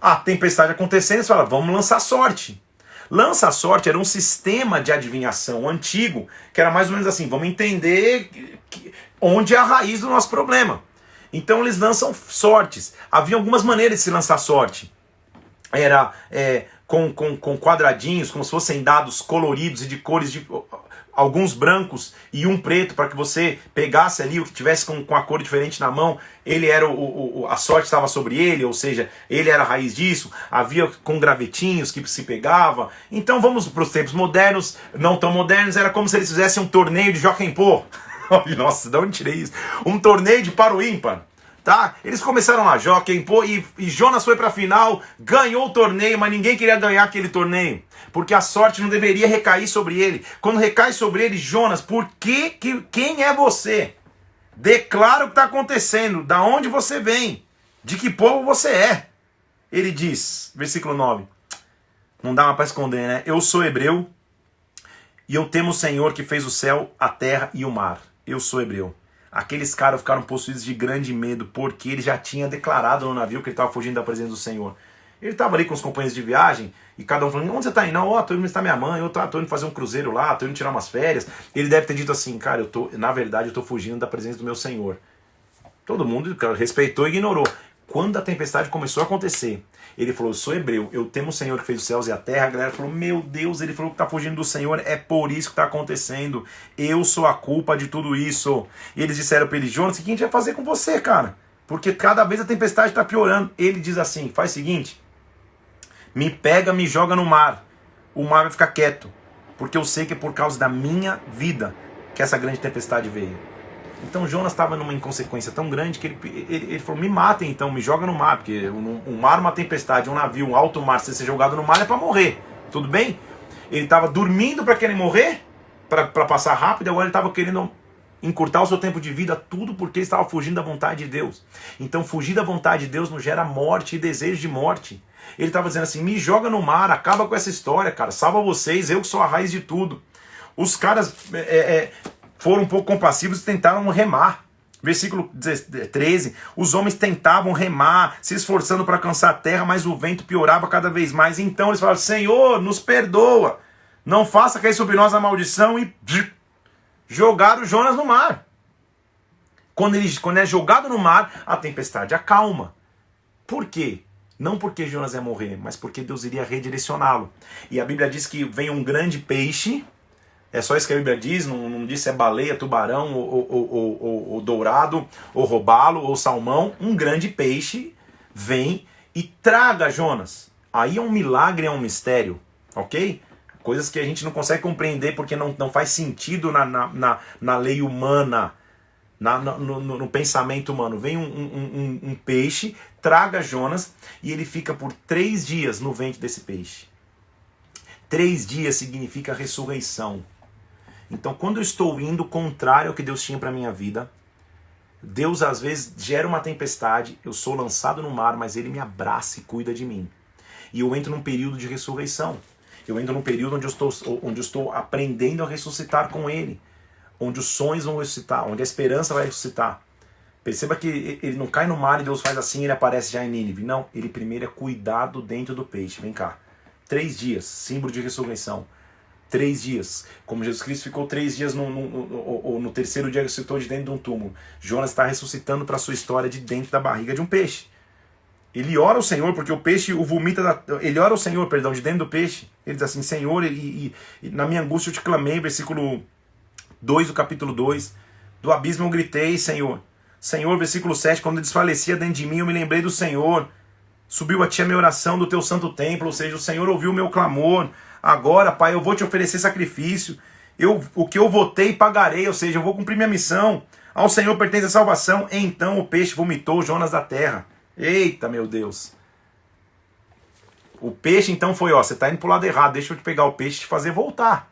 a tempestade acontecendo, você fala: vamos lançar sorte. Lança sorte era um sistema de adivinhação antigo, que era mais ou menos assim: vamos entender onde é a raiz do nosso problema. Então eles lançam sortes. Havia algumas maneiras de se lançar sorte. Era com quadradinhos, como se fossem dados coloridos e de cores de alguns brancos e um preto, para que você pegasse ali o que tivesse com a cor diferente na mão, ele era a sorte estava sobre ele, ou seja, ele era a raiz disso. Havia com gravetinhos que se pegava. Então vamos para os tempos modernos, não tão modernos, era como se eles fizessem um torneio de Jockey Pô. Nossa, de onde tirei isso? Um torneio de par ou ímpar. Tá? Eles começaram lá, Jockey Pô, e Jonas foi para a final, ganhou o torneio, mas ninguém queria ganhar aquele torneio, porque a sorte não deveria recair sobre ele. Quando recai sobre ele: Jonas, quem é você? Declara o que está acontecendo, da onde você vem, de que povo você é. Ele diz, versículo 9, não dá mais para esconder, né? Eu sou hebreu, e eu temo o Senhor que fez o céu, a terra e o mar. Eu sou hebreu. Aqueles caras ficaram possuídos de grande medo, porque ele já tinha declarado no navio que ele estava fugindo da presença do Senhor. Ele estava ali com os companheiros de viagem, e cada um falando: onde você está indo? Não, estou indo visitar minha mãe, eu estou indo fazer um cruzeiro lá, estou indo tirar umas férias. Ele deve ter dito assim: cara, na verdade eu estou fugindo da presença do meu Senhor. Todo mundo respeitou e ignorou. Quando a tempestade começou a acontecer, ele falou: eu sou hebreu, eu temo o Senhor que fez os céus e a terra. A galera falou: meu Deus, ele falou que está fugindo do Senhor, é por isso que está acontecendo. Eu sou a culpa de tudo isso. E eles disseram para ele: Jonas, o que a gente vai fazer com você, cara? Porque cada vez a tempestade está piorando. Ele diz assim: faz o seguinte, me pega, me joga no mar. O mar vai ficar quieto, porque eu sei que é por causa da minha vida que essa grande tempestade veio. Então Jonas estava numa inconsequência tão grande que ele falou: me matem então, me joga no mar, porque um mar, uma tempestade, um navio, um alto mar, se ser jogado no mar é para morrer, tudo bem? Ele estava dormindo para querer morrer, para passar rápido, agora ele estava querendo encurtar o seu tempo de vida, tudo porque ele estava fugindo da vontade de Deus. Então fugir da vontade de Deus nos gera morte e desejo de morte. Ele estava dizendo assim: me joga no mar, acaba com essa história, cara, salva vocês, eu que sou a raiz de tudo. Os caras foram um pouco compassivos e tentaram remar. Versículo 13, os homens tentavam remar, se esforçando para alcançar a terra, mas o vento piorava cada vez mais. Então eles falaram: Senhor, nos perdoa, não faça cair sobre nós a maldição, e jogaram Jonas no mar. Quando é jogado no mar, a tempestade acalma. Por quê? Não porque Jonas ia morrer, mas porque Deus iria redirecioná-lo. E a Bíblia diz que vem um grande peixe. É só isso que a Bíblia diz, não diz se é baleia, tubarão, ou dourado, ou robalo, ou salmão. Um grande peixe vem e traga Jonas. Aí é um milagre, é um mistério, ok? Coisas que a gente não consegue compreender porque não faz sentido na lei humana, no pensamento humano. Vem um peixe, traga Jonas, e ele fica por 3 dias no ventre desse peixe. 3 dias significa ressurreição. Então, quando eu estou indo contrário ao que Deus tinha para minha vida, Deus às vezes gera uma tempestade, eu sou lançado no mar, mas Ele me abraça e cuida de mim. E eu entro num período de ressurreição. Eu entro num período onde eu estou aprendendo a ressuscitar com Ele. Onde os sonhos vão ressuscitar, onde a esperança vai ressuscitar. Perceba que ele não cai no mar e Deus faz assim e ele aparece já em Nínive. Não, ele primeiro é cuidado dentro do peixe. Vem cá. 3 dias, símbolo de ressurreição. 3 dias. Como Jesus Cristo ficou 3 dias no terceiro dia ressuscitou de dentro de um túmulo. Jonas está ressuscitando para a sua história de dentro da barriga de um peixe. Ele ora ao Senhor, porque o peixe o vomita, ele ora ao Senhor, perdão, de dentro do peixe. Ele diz assim, Senhor, e na minha angústia eu te clamei, versículo 2 do capítulo 2. Do abismo eu gritei, Senhor. Senhor, versículo 7, quando desfalecia dentro de mim, eu me lembrei do Senhor. Subiu a ti a minha oração do teu santo templo, ou seja, o Senhor ouviu o meu clamor. Agora, Pai, eu vou te oferecer sacrifício. O que eu votei, pagarei, ou seja, eu vou cumprir minha missão. Ao Senhor pertence a salvação. Então o peixe vomitou Jonas da terra. Eita, meu Deus. O peixe então foi, você está indo para o lado errado, deixa eu te pegar o peixe e te fazer voltar.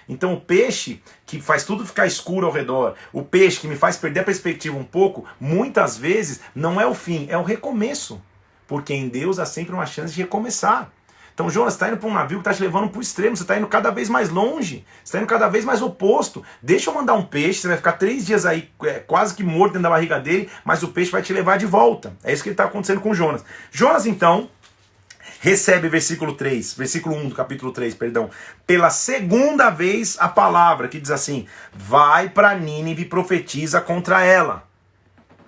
Então o peixe que faz tudo ficar escuro ao redor, o peixe que me faz perder a perspectiva um pouco, muitas vezes não é o fim, é o recomeço. Porque em Deus há sempre uma chance de recomeçar. Então Jonas está indo para um navio que está te levando para o extremo, você está indo cada vez mais longe, você está indo cada vez mais oposto. Deixa eu mandar um peixe, você vai ficar 3 dias aí quase que morto dentro da barriga dele, mas o peixe vai te levar de volta. É isso que está acontecendo com Jonas. Jonas então recebe versículo 1 do capítulo 3, perdão, pela segunda vez a palavra que diz assim, vai para Nínive e profetiza contra ela.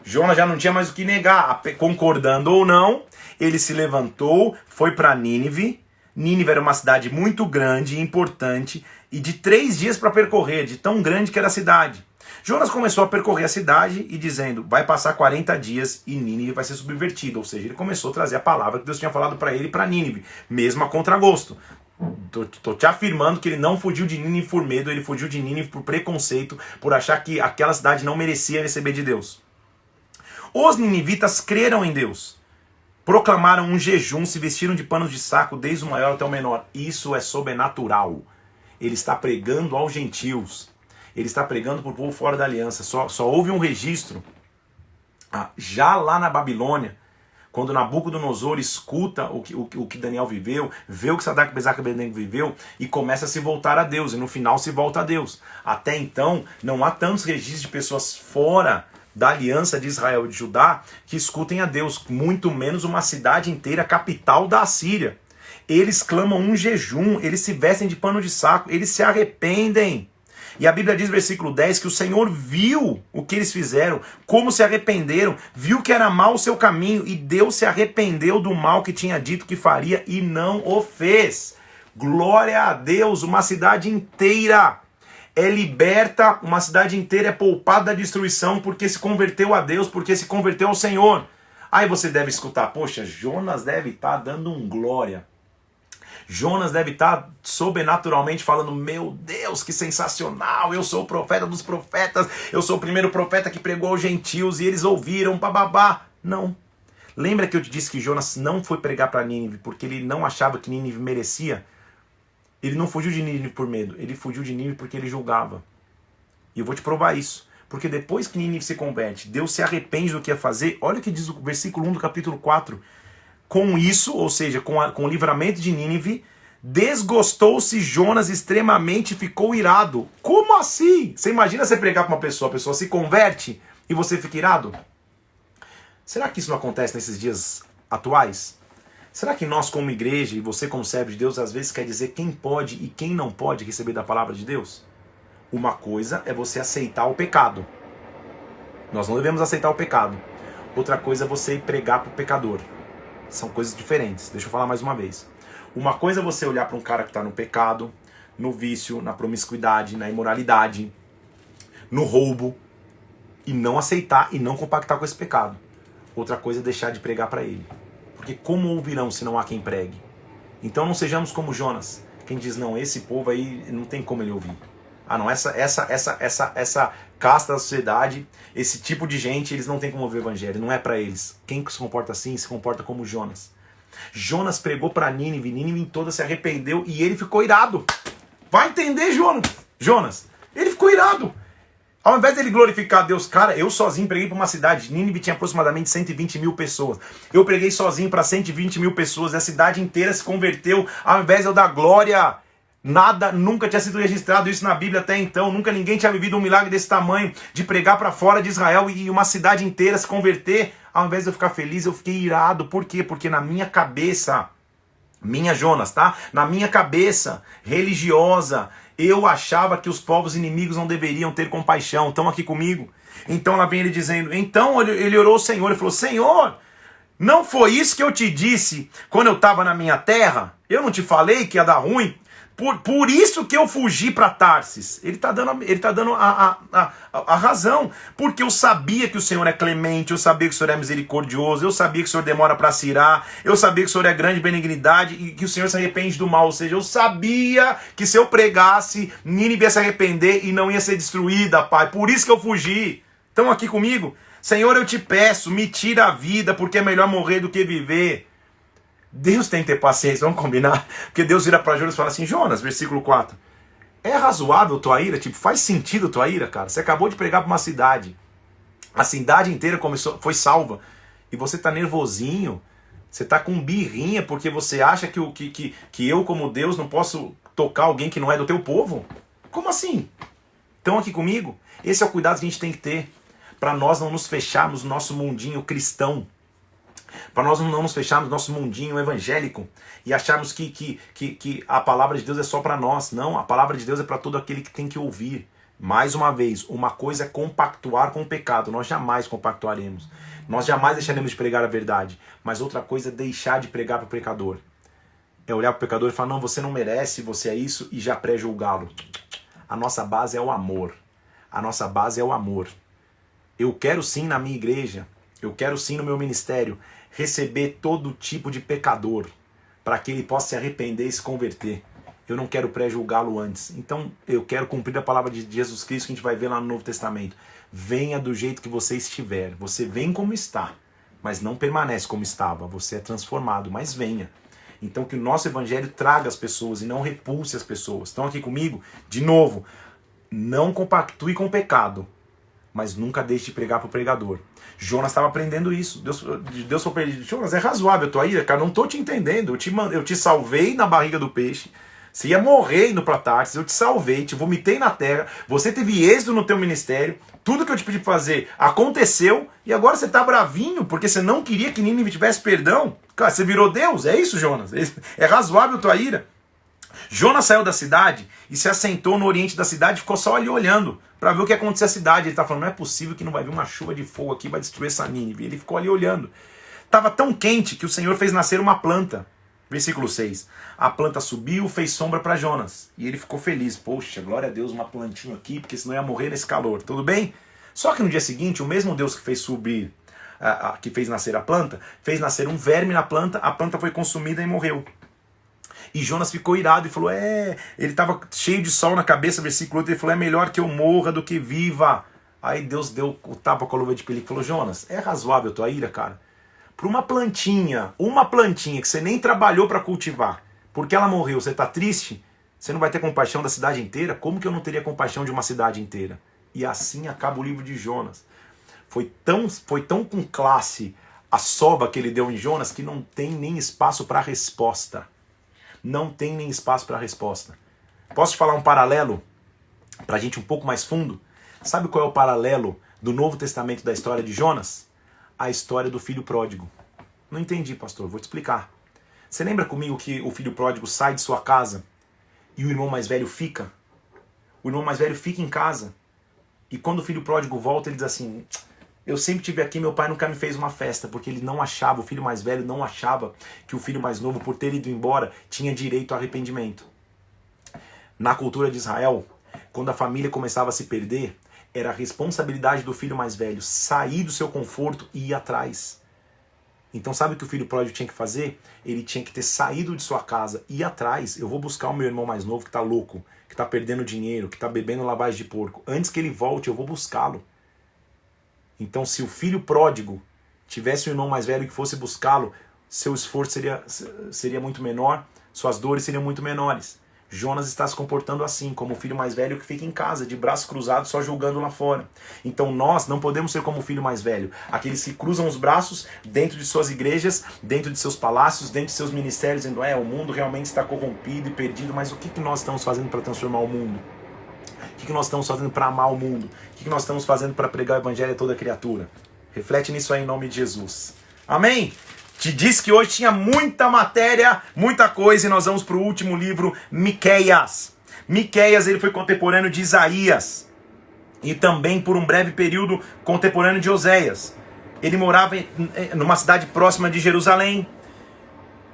Jonas já não tinha mais o que negar, concordando ou não, ele se levantou, foi para Nínive. Nínive era uma cidade muito grande e importante, e de 3 dias para percorrer, de tão grande que era a cidade. Jonas começou a percorrer a cidade e dizendo, vai passar 40 dias e Nínive vai ser subvertida. Ou seja, ele começou a trazer a palavra que Deus tinha falado para ele e para Nínive, mesmo a contragosto. Tô te afirmando que ele não fugiu de Nínive por medo, ele fugiu de Nínive por preconceito, por achar que aquela cidade não merecia receber de Deus. Os ninivitas creram em Deus, proclamaram um jejum, se vestiram de panos de saco, desde o maior até o menor. Isso é sobrenatural. Ele está pregando aos gentios. Ele está pregando para o povo fora da aliança. Só houve um registro já lá na Babilônia, quando Nabucodonosor escuta o que Daniel viveu, vê o que Sadraque, Mesaque e Abednego viveu e começa a se voltar a Deus. E no final se volta a Deus. Até então não há tantos registros de pessoas fora da aliança de Israel e de Judá que escutem a Deus, muito menos uma cidade inteira, capital da Assíria. Eles clamam um jejum, eles se vestem de pano de saco, eles se arrependem. E a Bíblia diz, versículo 10, que o Senhor viu o que eles fizeram, como se arrependeram, viu que era mau o seu caminho, e Deus se arrependeu do mal que tinha dito que faria e não o fez. Glória a Deus, uma cidade inteira é liberta, uma cidade inteira é poupada da destruição porque se converteu a Deus, porque se converteu ao Senhor. Aí você deve escutar, poxa, Jonas deve estar dando um glória. Jonas deve estar sobrenaturalmente falando, meu Deus, que sensacional, eu sou o profeta dos profetas, eu sou o primeiro profeta que pregou aos gentios e eles ouviram, bababá. Não. Lembra que eu te disse que Jonas não foi pregar para Nínive porque ele não achava que Nínive merecia? Ele não fugiu de Nínive por medo, ele fugiu de Nínive porque ele julgava. E eu vou te provar isso. Porque depois que Nínive se converte, Deus se arrepende do que ia fazer. Olha o que diz o versículo 1 do capítulo 4. Com isso, ou seja, com o livramento de Nínive, desgostou-se Jonas extremamente e ficou irado. Como assim? Você imagina você pregar para uma pessoa, a pessoa se converte e você fica irado? Será que isso não acontece nesses dias atuais? Será que nós como igreja e você como servo de Deus às vezes quer dizer quem pode e quem não pode receber da palavra de Deus? Uma coisa é você aceitar o pecado. Nós não devemos aceitar o pecado. Outra coisa é você pregar para o pecador. São coisas diferentes. Deixa eu falar mais uma vez. Uma coisa é você olhar para um cara que está no pecado, no vício, na promiscuidade, na imoralidade, no roubo, e não aceitar e não compactar com esse pecado. Outra coisa é deixar de pregar para ele. Porque como ouvirão se não há quem pregue? Então não sejamos como Jonas. Quem diz, não, esse povo aí não tem como ele ouvir. Ah não, essa casta da sociedade, esse tipo de gente, eles não têm como ouvir o evangelho, não é para eles. Quem se comporta assim, se comporta como Jonas. Jonas pregou para Nínive, Nínive toda se arrependeu e ele ficou irado. Vai entender, Jonas. Ele ficou irado. Ao invés dele glorificar Deus, cara, eu sozinho preguei para uma cidade, Nínive tinha aproximadamente 120 mil pessoas. Eu preguei sozinho para 120 mil pessoas, e a cidade inteira se converteu. Ao invés de eu dar glória, nada, nunca tinha sido registrado isso na Bíblia até então. Nunca ninguém tinha vivido um milagre desse tamanho, de pregar para fora de Israel e uma cidade inteira se converter. Ao invés de eu ficar feliz, eu fiquei irado. Por quê? Porque na minha cabeça Minha Jonas, tá? Na minha cabeça religiosa, eu achava que os povos inimigos não deveriam ter compaixão. Estão aqui comigo? Então lá vem ele dizendo, então ele orou ao Senhor e falou, Senhor, não foi isso que eu te disse quando eu estava na minha terra? Eu não te falei que ia dar ruim? Por isso que eu fugi para Tarsis. Ele está dando a razão. Porque eu sabia que o Senhor é clemente, eu sabia que o Senhor é misericordioso, eu sabia que o Senhor demora para se irar, eu sabia que o Senhor é grande benignidade e que o Senhor se arrepende do mal. Ou seja, eu sabia que se eu pregasse, Nínive ia se arrepender e não ia ser destruída, Pai. Por isso que eu fugi. Estão aqui comigo? Senhor, eu te peço, me tira a vida, porque é melhor morrer do que viver. Deus tem que ter paciência, vamos combinar? Porque Deus vira para Jonas e fala assim, Jonas, versículo 4, é razoável tua ira? Tipo, faz sentido tua ira, cara? Você acabou de pregar para uma cidade, a cidade inteira foi salva, e você tá nervosinho, você tá com birrinha, porque você acha que eu, como Deus, não posso tocar alguém que não é do teu povo? Como assim? Estão aqui comigo? Esse é o cuidado que a gente tem que ter, para nós não nos fecharmos no nosso mundinho cristão, para nós não nos fecharmos no nosso mundinho evangélico e acharmos que a palavra de Deus é só para nós. Não, a palavra de Deus é para todo aquele que tem que ouvir. Mais uma vez, uma coisa é compactuar com o pecado, nós jamais compactuaremos. Nós jamais deixaremos de pregar a verdade. Mas outra coisa é deixar de pregar para o pecador. É olhar para o pecador e falar, não, você não merece, você é isso, e já pré-julgá-lo. A nossa base é o amor. A nossa base é o amor. Eu quero sim na minha igreja, eu quero sim no meu ministério, receber todo tipo de pecador, para que ele possa se arrepender e se converter. Eu não quero pré-julgá-lo antes. Então eu quero cumprir a palavra de Jesus Cristo que a gente vai ver lá no Novo Testamento. Venha do jeito que você estiver. Você vem como está, mas não permanece como estava. Você é transformado, mas venha. Então que o nosso evangelho traga as pessoas e não repulse as pessoas. Estão aqui comigo? De novo, não compactue com o pecado, mas nunca deixe de pregar para o pregador. Jonas estava aprendendo isso. Deus falou para ele, Jonas, é razoável a tua ira, cara, não estou te entendendo. Eu te salvei na barriga do peixe, você ia morrer indo para Tarsis, eu te salvei, te vomitei na terra, você teve êxito no teu ministério, tudo que eu te pedi para fazer aconteceu, e agora você está bravinho porque você não queria que Nínive tivesse perdão. Cara, você virou Deus, é isso, Jonas? É razoável a tua ira? Jonas saiu da cidade e se assentou no oriente da cidade e ficou só ali olhando para ver o que acontecia na cidade. Ele está falando, não é possível que não vai vir uma chuva de fogo aqui e vai destruir essa Nínive. Ele ficou ali olhando. Estava tão quente que o Senhor fez nascer uma planta. Versículo 6. A planta subiu, fez sombra para Jonas. E ele ficou feliz. Poxa, glória a Deus, uma plantinha aqui, porque senão ia morrer nesse calor. Tudo bem? Só que no dia seguinte, o mesmo Deus que fez subir, que fez nascer a planta, fez nascer um verme na planta, a planta foi consumida e morreu. E Jonas ficou irado e falou, ele estava cheio de sol na cabeça, versículo 8, ele falou, é melhor que eu morra do que viva. Aí Deus deu o tapa com a luva de pelica e falou, Jonas, é razoável a tua ira, cara? Para uma plantinha que você nem trabalhou para cultivar, porque ela morreu, você está triste? Você não vai ter compaixão da cidade inteira? Como que eu não teria compaixão de uma cidade inteira? E assim acaba o livro de Jonas. Foi tão com classe a sova que ele deu em Jonas que não tem nem espaço para resposta. Não tem nem espaço para resposta. Posso te falar um paralelo para a gente um pouco mais fundo? Sabe qual é o paralelo do Novo Testamento da história de Jonas? A história do filho pródigo. Não entendi, pastor, vou te explicar. Você lembra comigo que o filho pródigo sai de sua casa e o irmão mais velho fica? O irmão mais velho fica em casa e quando o filho pródigo volta ele diz assim, eu sempre tive aqui, meu pai nunca me fez uma festa, porque ele não achava, o filho mais velho não achava que o filho mais novo, por ter ido embora, tinha direito ao arrependimento. Na cultura de Israel, quando a família começava a se perder, era a responsabilidade do filho mais velho sair do seu conforto e ir atrás. Então sabe o que o filho pródigo tinha que fazer? Ele tinha que ter saído de sua casa e ir atrás. Eu vou buscar o meu irmão mais novo que está louco, que está perdendo dinheiro, que está bebendo lavagem de porco. Antes que ele volte, eu vou buscá-lo. Então se o filho pródigo tivesse um irmão mais velho que fosse buscá-lo, seu esforço seria muito menor, suas dores seriam muito menores. Jonas está se comportando assim, como o filho mais velho que fica em casa, de braços cruzados, só julgando lá fora. Então nós não podemos ser como o filho mais velho, aqueles que cruzam os braços dentro de suas igrejas, dentro de seus palácios, dentro de seus ministérios, dizendo, o mundo realmente está corrompido e perdido, mas o que nós estamos fazendo para transformar o mundo? O que nós estamos fazendo para amar o mundo? O que nós estamos fazendo para pregar o evangelho a toda criatura? Reflete nisso aí em nome de Jesus. Amém? Te disse que hoje tinha muita matéria, muita coisa, e nós vamos para o último livro, Miqueias. Miqueias, ele foi contemporâneo de Isaías e também por um breve período contemporâneo de Oséias. Ele morava numa cidade próxima de Jerusalém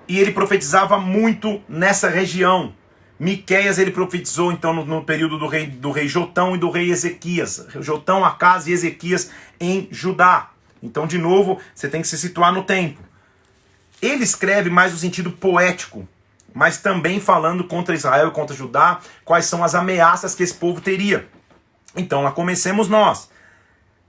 e ele profetizava muito nessa região. Miqueias, ele profetizou então no período do rei Jotão e do rei Ezequias. Jotão, Acás e Ezequias em Judá. Então, de novo, você tem que se situar no tempo. Ele escreve mais no sentido poético, mas também falando contra Israel e contra Judá, quais são as ameaças que esse povo teria. Então, lá comecemos nós.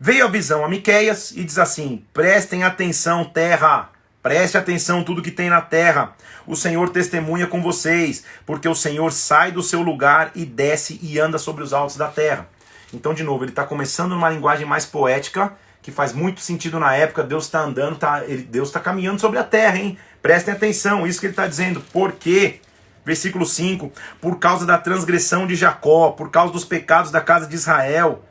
Veio a visão a Miqueias e diz assim: prestem atenção, terra, preste atenção tudo que tem na terra. O Senhor testemunha com vocês, porque o Senhor sai do seu lugar e desce e anda sobre os altos da terra. Então, de novo, ele está começando numa linguagem mais poética, que faz muito sentido na época. Deus está andando, Deus está caminhando sobre a terra, hein? Prestem atenção, isso que ele está dizendo. Por quê? Versículo 5, por causa da transgressão de Jacó, por causa dos pecados da casa de Israel,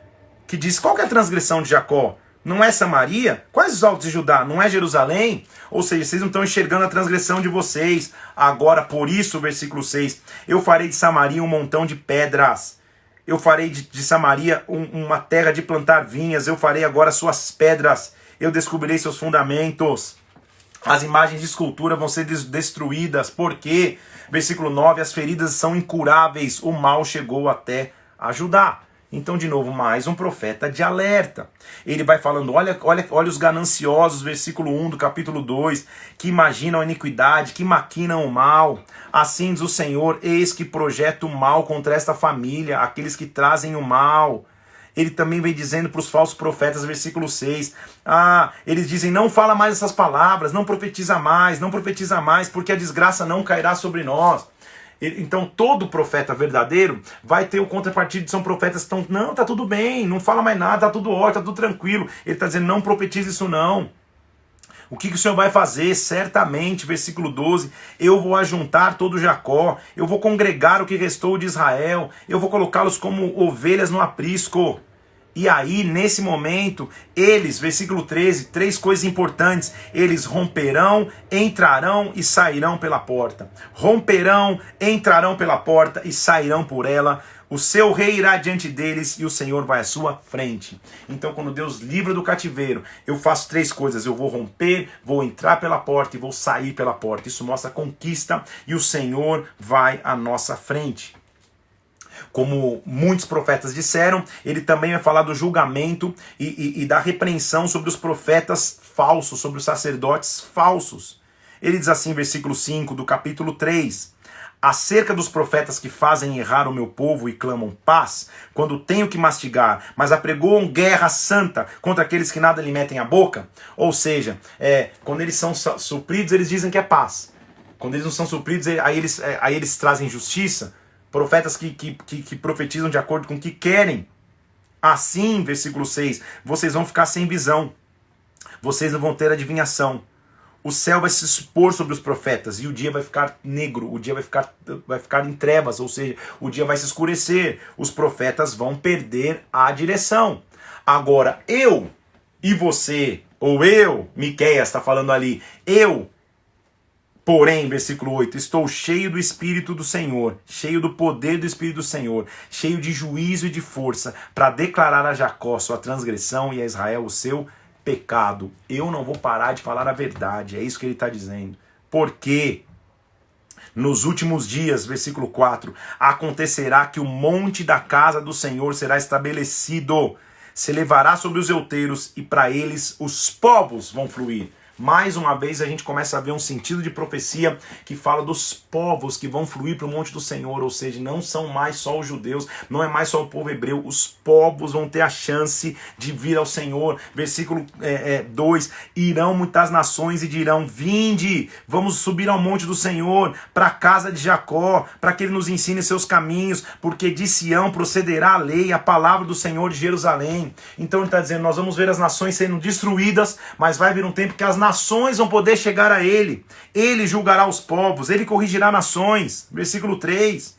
que diz, qual que é a transgressão de Jacó? Não é Samaria? Quais os altos de Judá? Não é Jerusalém? Ou seja, vocês não estão enxergando a transgressão de vocês. Agora, por isso, versículo 6, eu farei de Samaria um montão de pedras. Eu farei de Samaria uma terra de plantar vinhas. Eu farei agora suas pedras. Eu descobrirei seus fundamentos. As imagens de escultura vão ser destruídas. Por quê? Versículo 9, as feridas são incuráveis. O mal chegou até a Judá. Então, de novo, mais um profeta de alerta. Ele vai falando, olha os gananciosos, versículo 1 do capítulo 2, que imaginam a iniquidade, que maquinam o mal. Assim diz o Senhor, eis que projeta o mal contra esta família, aqueles que trazem o mal. Ele também vem dizendo para os falsos profetas, versículo 6, eles dizem, não fala mais essas palavras, não profetiza mais, porque a desgraça não cairá sobre nós. Então todo profeta verdadeiro vai ter o contrapartido, são profetas que estão, não, tá tudo bem, não fala mais nada, tá tudo ótimo, tá tudo tranquilo. Ele está dizendo, não profetize isso não. O que o Senhor vai fazer? Certamente, versículo 12, eu vou ajuntar todo Jacó, eu vou congregar o que restou de Israel, eu vou colocá-los como ovelhas no aprisco. E aí, nesse momento, eles, versículo 13, três coisas importantes, eles romperão, entrarão e sairão pela porta. Romperão, entrarão pela porta e sairão por ela. O seu rei irá diante deles e o Senhor vai à sua frente. Então, quando Deus livra do cativeiro, eu faço três coisas. Eu vou romper, vou entrar pela porta e vou sair pela porta. Isso mostra a conquista e o Senhor vai à nossa frente. Como muitos profetas disseram, ele também vai falar do julgamento e da repreensão sobre os profetas falsos, sobre os sacerdotes falsos. Ele diz assim, versículo 5 do capítulo 3, acerca dos profetas que fazem errar o meu povo e clamam paz, quando tenho que mastigar, mas apregoam guerra santa contra aqueles que nada lhe metem a boca. Ou seja, quando eles são supridos, eles dizem que é paz. Quando eles não são supridos, aí eles trazem justiça. Profetas que profetizam de acordo com o que querem. Assim, versículo 6, vocês vão ficar sem visão. Vocês não vão ter adivinhação. O céu vai se expor sobre os profetas e o dia vai ficar negro, o dia vai ficar em trevas, ou seja, o dia vai se escurecer. Os profetas vão perder a direção. Agora, eu e você, ou eu, Miqueias está falando ali, porém, versículo 8, estou cheio do Espírito do Senhor, cheio do poder do Espírito do Senhor, cheio de juízo e de força, para declarar a Jacó sua transgressão e a Israel o seu pecado. Eu não vou parar de falar a verdade, é isso que ele está dizendo. Porque nos últimos dias, versículo 4, acontecerá que o monte da casa do Senhor será estabelecido, se levará sobre os outeiros e para eles os povos vão fluir. Mais uma vez a gente começa a ver um sentido de profecia que fala dos povos que vão fluir para o monte do Senhor, ou seja, não são mais só os judeus, não é mais só o povo hebreu, os povos vão ter a chance de vir ao Senhor. Versículo 2, irão muitas nações e dirão, vinde, vamos subir ao monte do Senhor, para a casa de Jacó, para que ele nos ensine seus caminhos, porque de Sião procederá a lei, a palavra do Senhor de Jerusalém. Então ele está dizendo, nós vamos ver as nações sendo destruídas, mas vai vir um tempo que as nações vão poder chegar a ele. Ele julgará os povos, ele corrigirá nações. Versículo 3.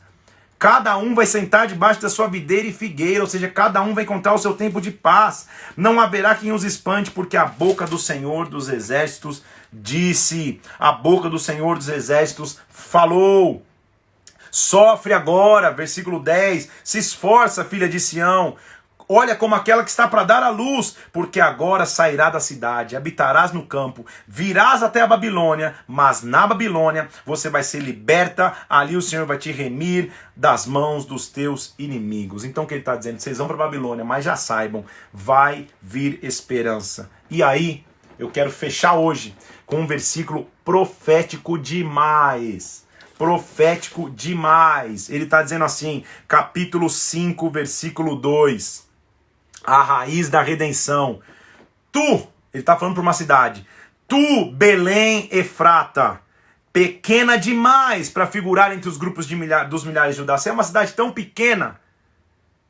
Cada um vai sentar debaixo da sua videira e figueira, ou seja, cada um vai encontrar o seu tempo de paz. Não haverá quem os espante, porque a boca do Senhor dos exércitos disse, a boca do Senhor dos Exércitos falou. Sofre agora, versículo 10, se esforça, filha de Sião, olha como aquela que está para dar à luz, porque agora sairá da cidade, habitarás no campo, virás até a Babilônia, mas na Babilônia você vai ser liberta, ali o Senhor vai te remir das mãos dos teus inimigos. Então o que ele está dizendo? Vocês vão para a Babilônia, mas já saibam, vai vir esperança. E aí, eu quero fechar hoje com um versículo profético demais. Profético demais. Ele está dizendo assim, capítulo 5, versículo 2. A raiz da redenção. Tu, ele está falando para uma cidade. Tu, Belém Efrata, pequena demais para figurar entre os grupos dos milhares de Judá. Você é uma cidade tão pequena,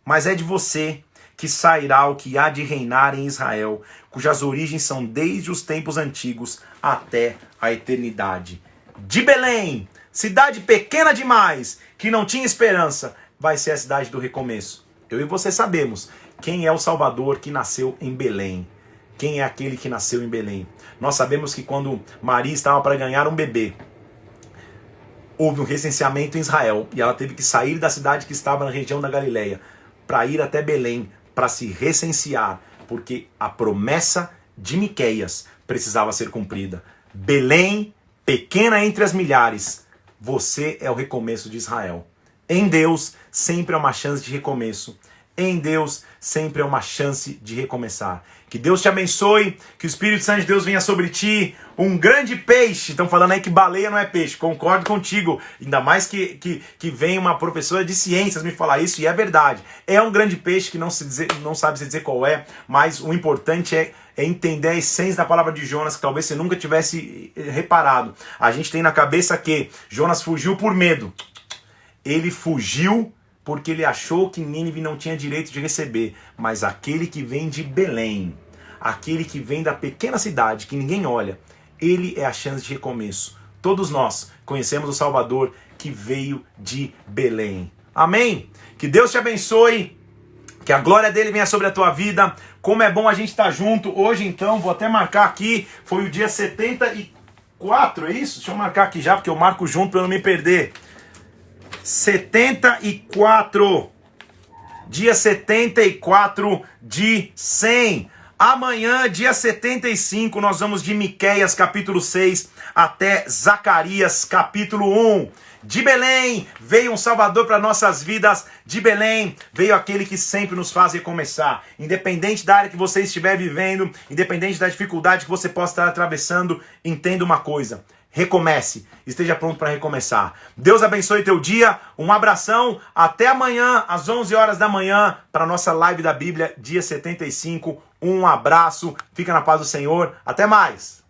mas é de você que sairá o que há de reinar em Israel, cujas origens são desde os tempos antigos até a eternidade. De Belém, cidade pequena demais, que não tinha esperança, vai ser a cidade do recomeço. Eu e você sabemos quem é o Salvador que nasceu em Belém. Quem é aquele que nasceu em Belém? Nós sabemos que quando Maria estava para ganhar um bebê, houve um recenseamento em Israel e ela teve que sair da cidade que estava na região da Galileia para ir até Belém para se recensear, porque a promessa de Miqueias precisava ser cumprida. Belém, pequena entre as milhares, você é o recomeço de Israel. Em Deus sempre é uma chance de recomeço. Em Deus sempre é uma chance de recomeçar. Que Deus te abençoe, que o Espírito Santo de Deus venha sobre ti, um grande peixe. Estão falando aí que baleia não é peixe, concordo contigo. Ainda mais que vem uma professora de ciências me falar isso, e é verdade. É um grande peixe que não sabe se dizer qual é, mas o importante é entender a essência da palavra de Jonas, que talvez você nunca tivesse reparado. A gente tem na cabeça que Jonas fugiu por medo. Ele fugiu porque ele achou que Nínive não tinha direito de receber. Mas aquele que vem de Belém, aquele que vem da pequena cidade que ninguém olha, ele é a chance de recomeço. Todos nós conhecemos o Salvador que veio de Belém. Amém? Que Deus te abençoe, que a glória dele venha sobre a tua vida. Como é bom a gente estar junto. Hoje então, vou até marcar aqui, foi o dia 74, é isso? Deixa eu marcar aqui já, porque eu marco junto para não me perder. 74, dia 74 de 100. Amanhã, dia 75, nós vamos de Miqueias capítulo 6 até Zacarias capítulo 1. De Belém veio um Salvador para nossas vidas. De Belém veio aquele que sempre nos faz recomeçar. Independente da área que você estiver vivendo, independente da dificuldade que você possa estar atravessando, entenda uma coisa. Recomece, esteja pronto para recomeçar. Deus abençoe teu dia, um abração, até amanhã às 11 horas da manhã para a nossa live da Bíblia, dia 75. Um abraço, fica na paz do Senhor, até mais!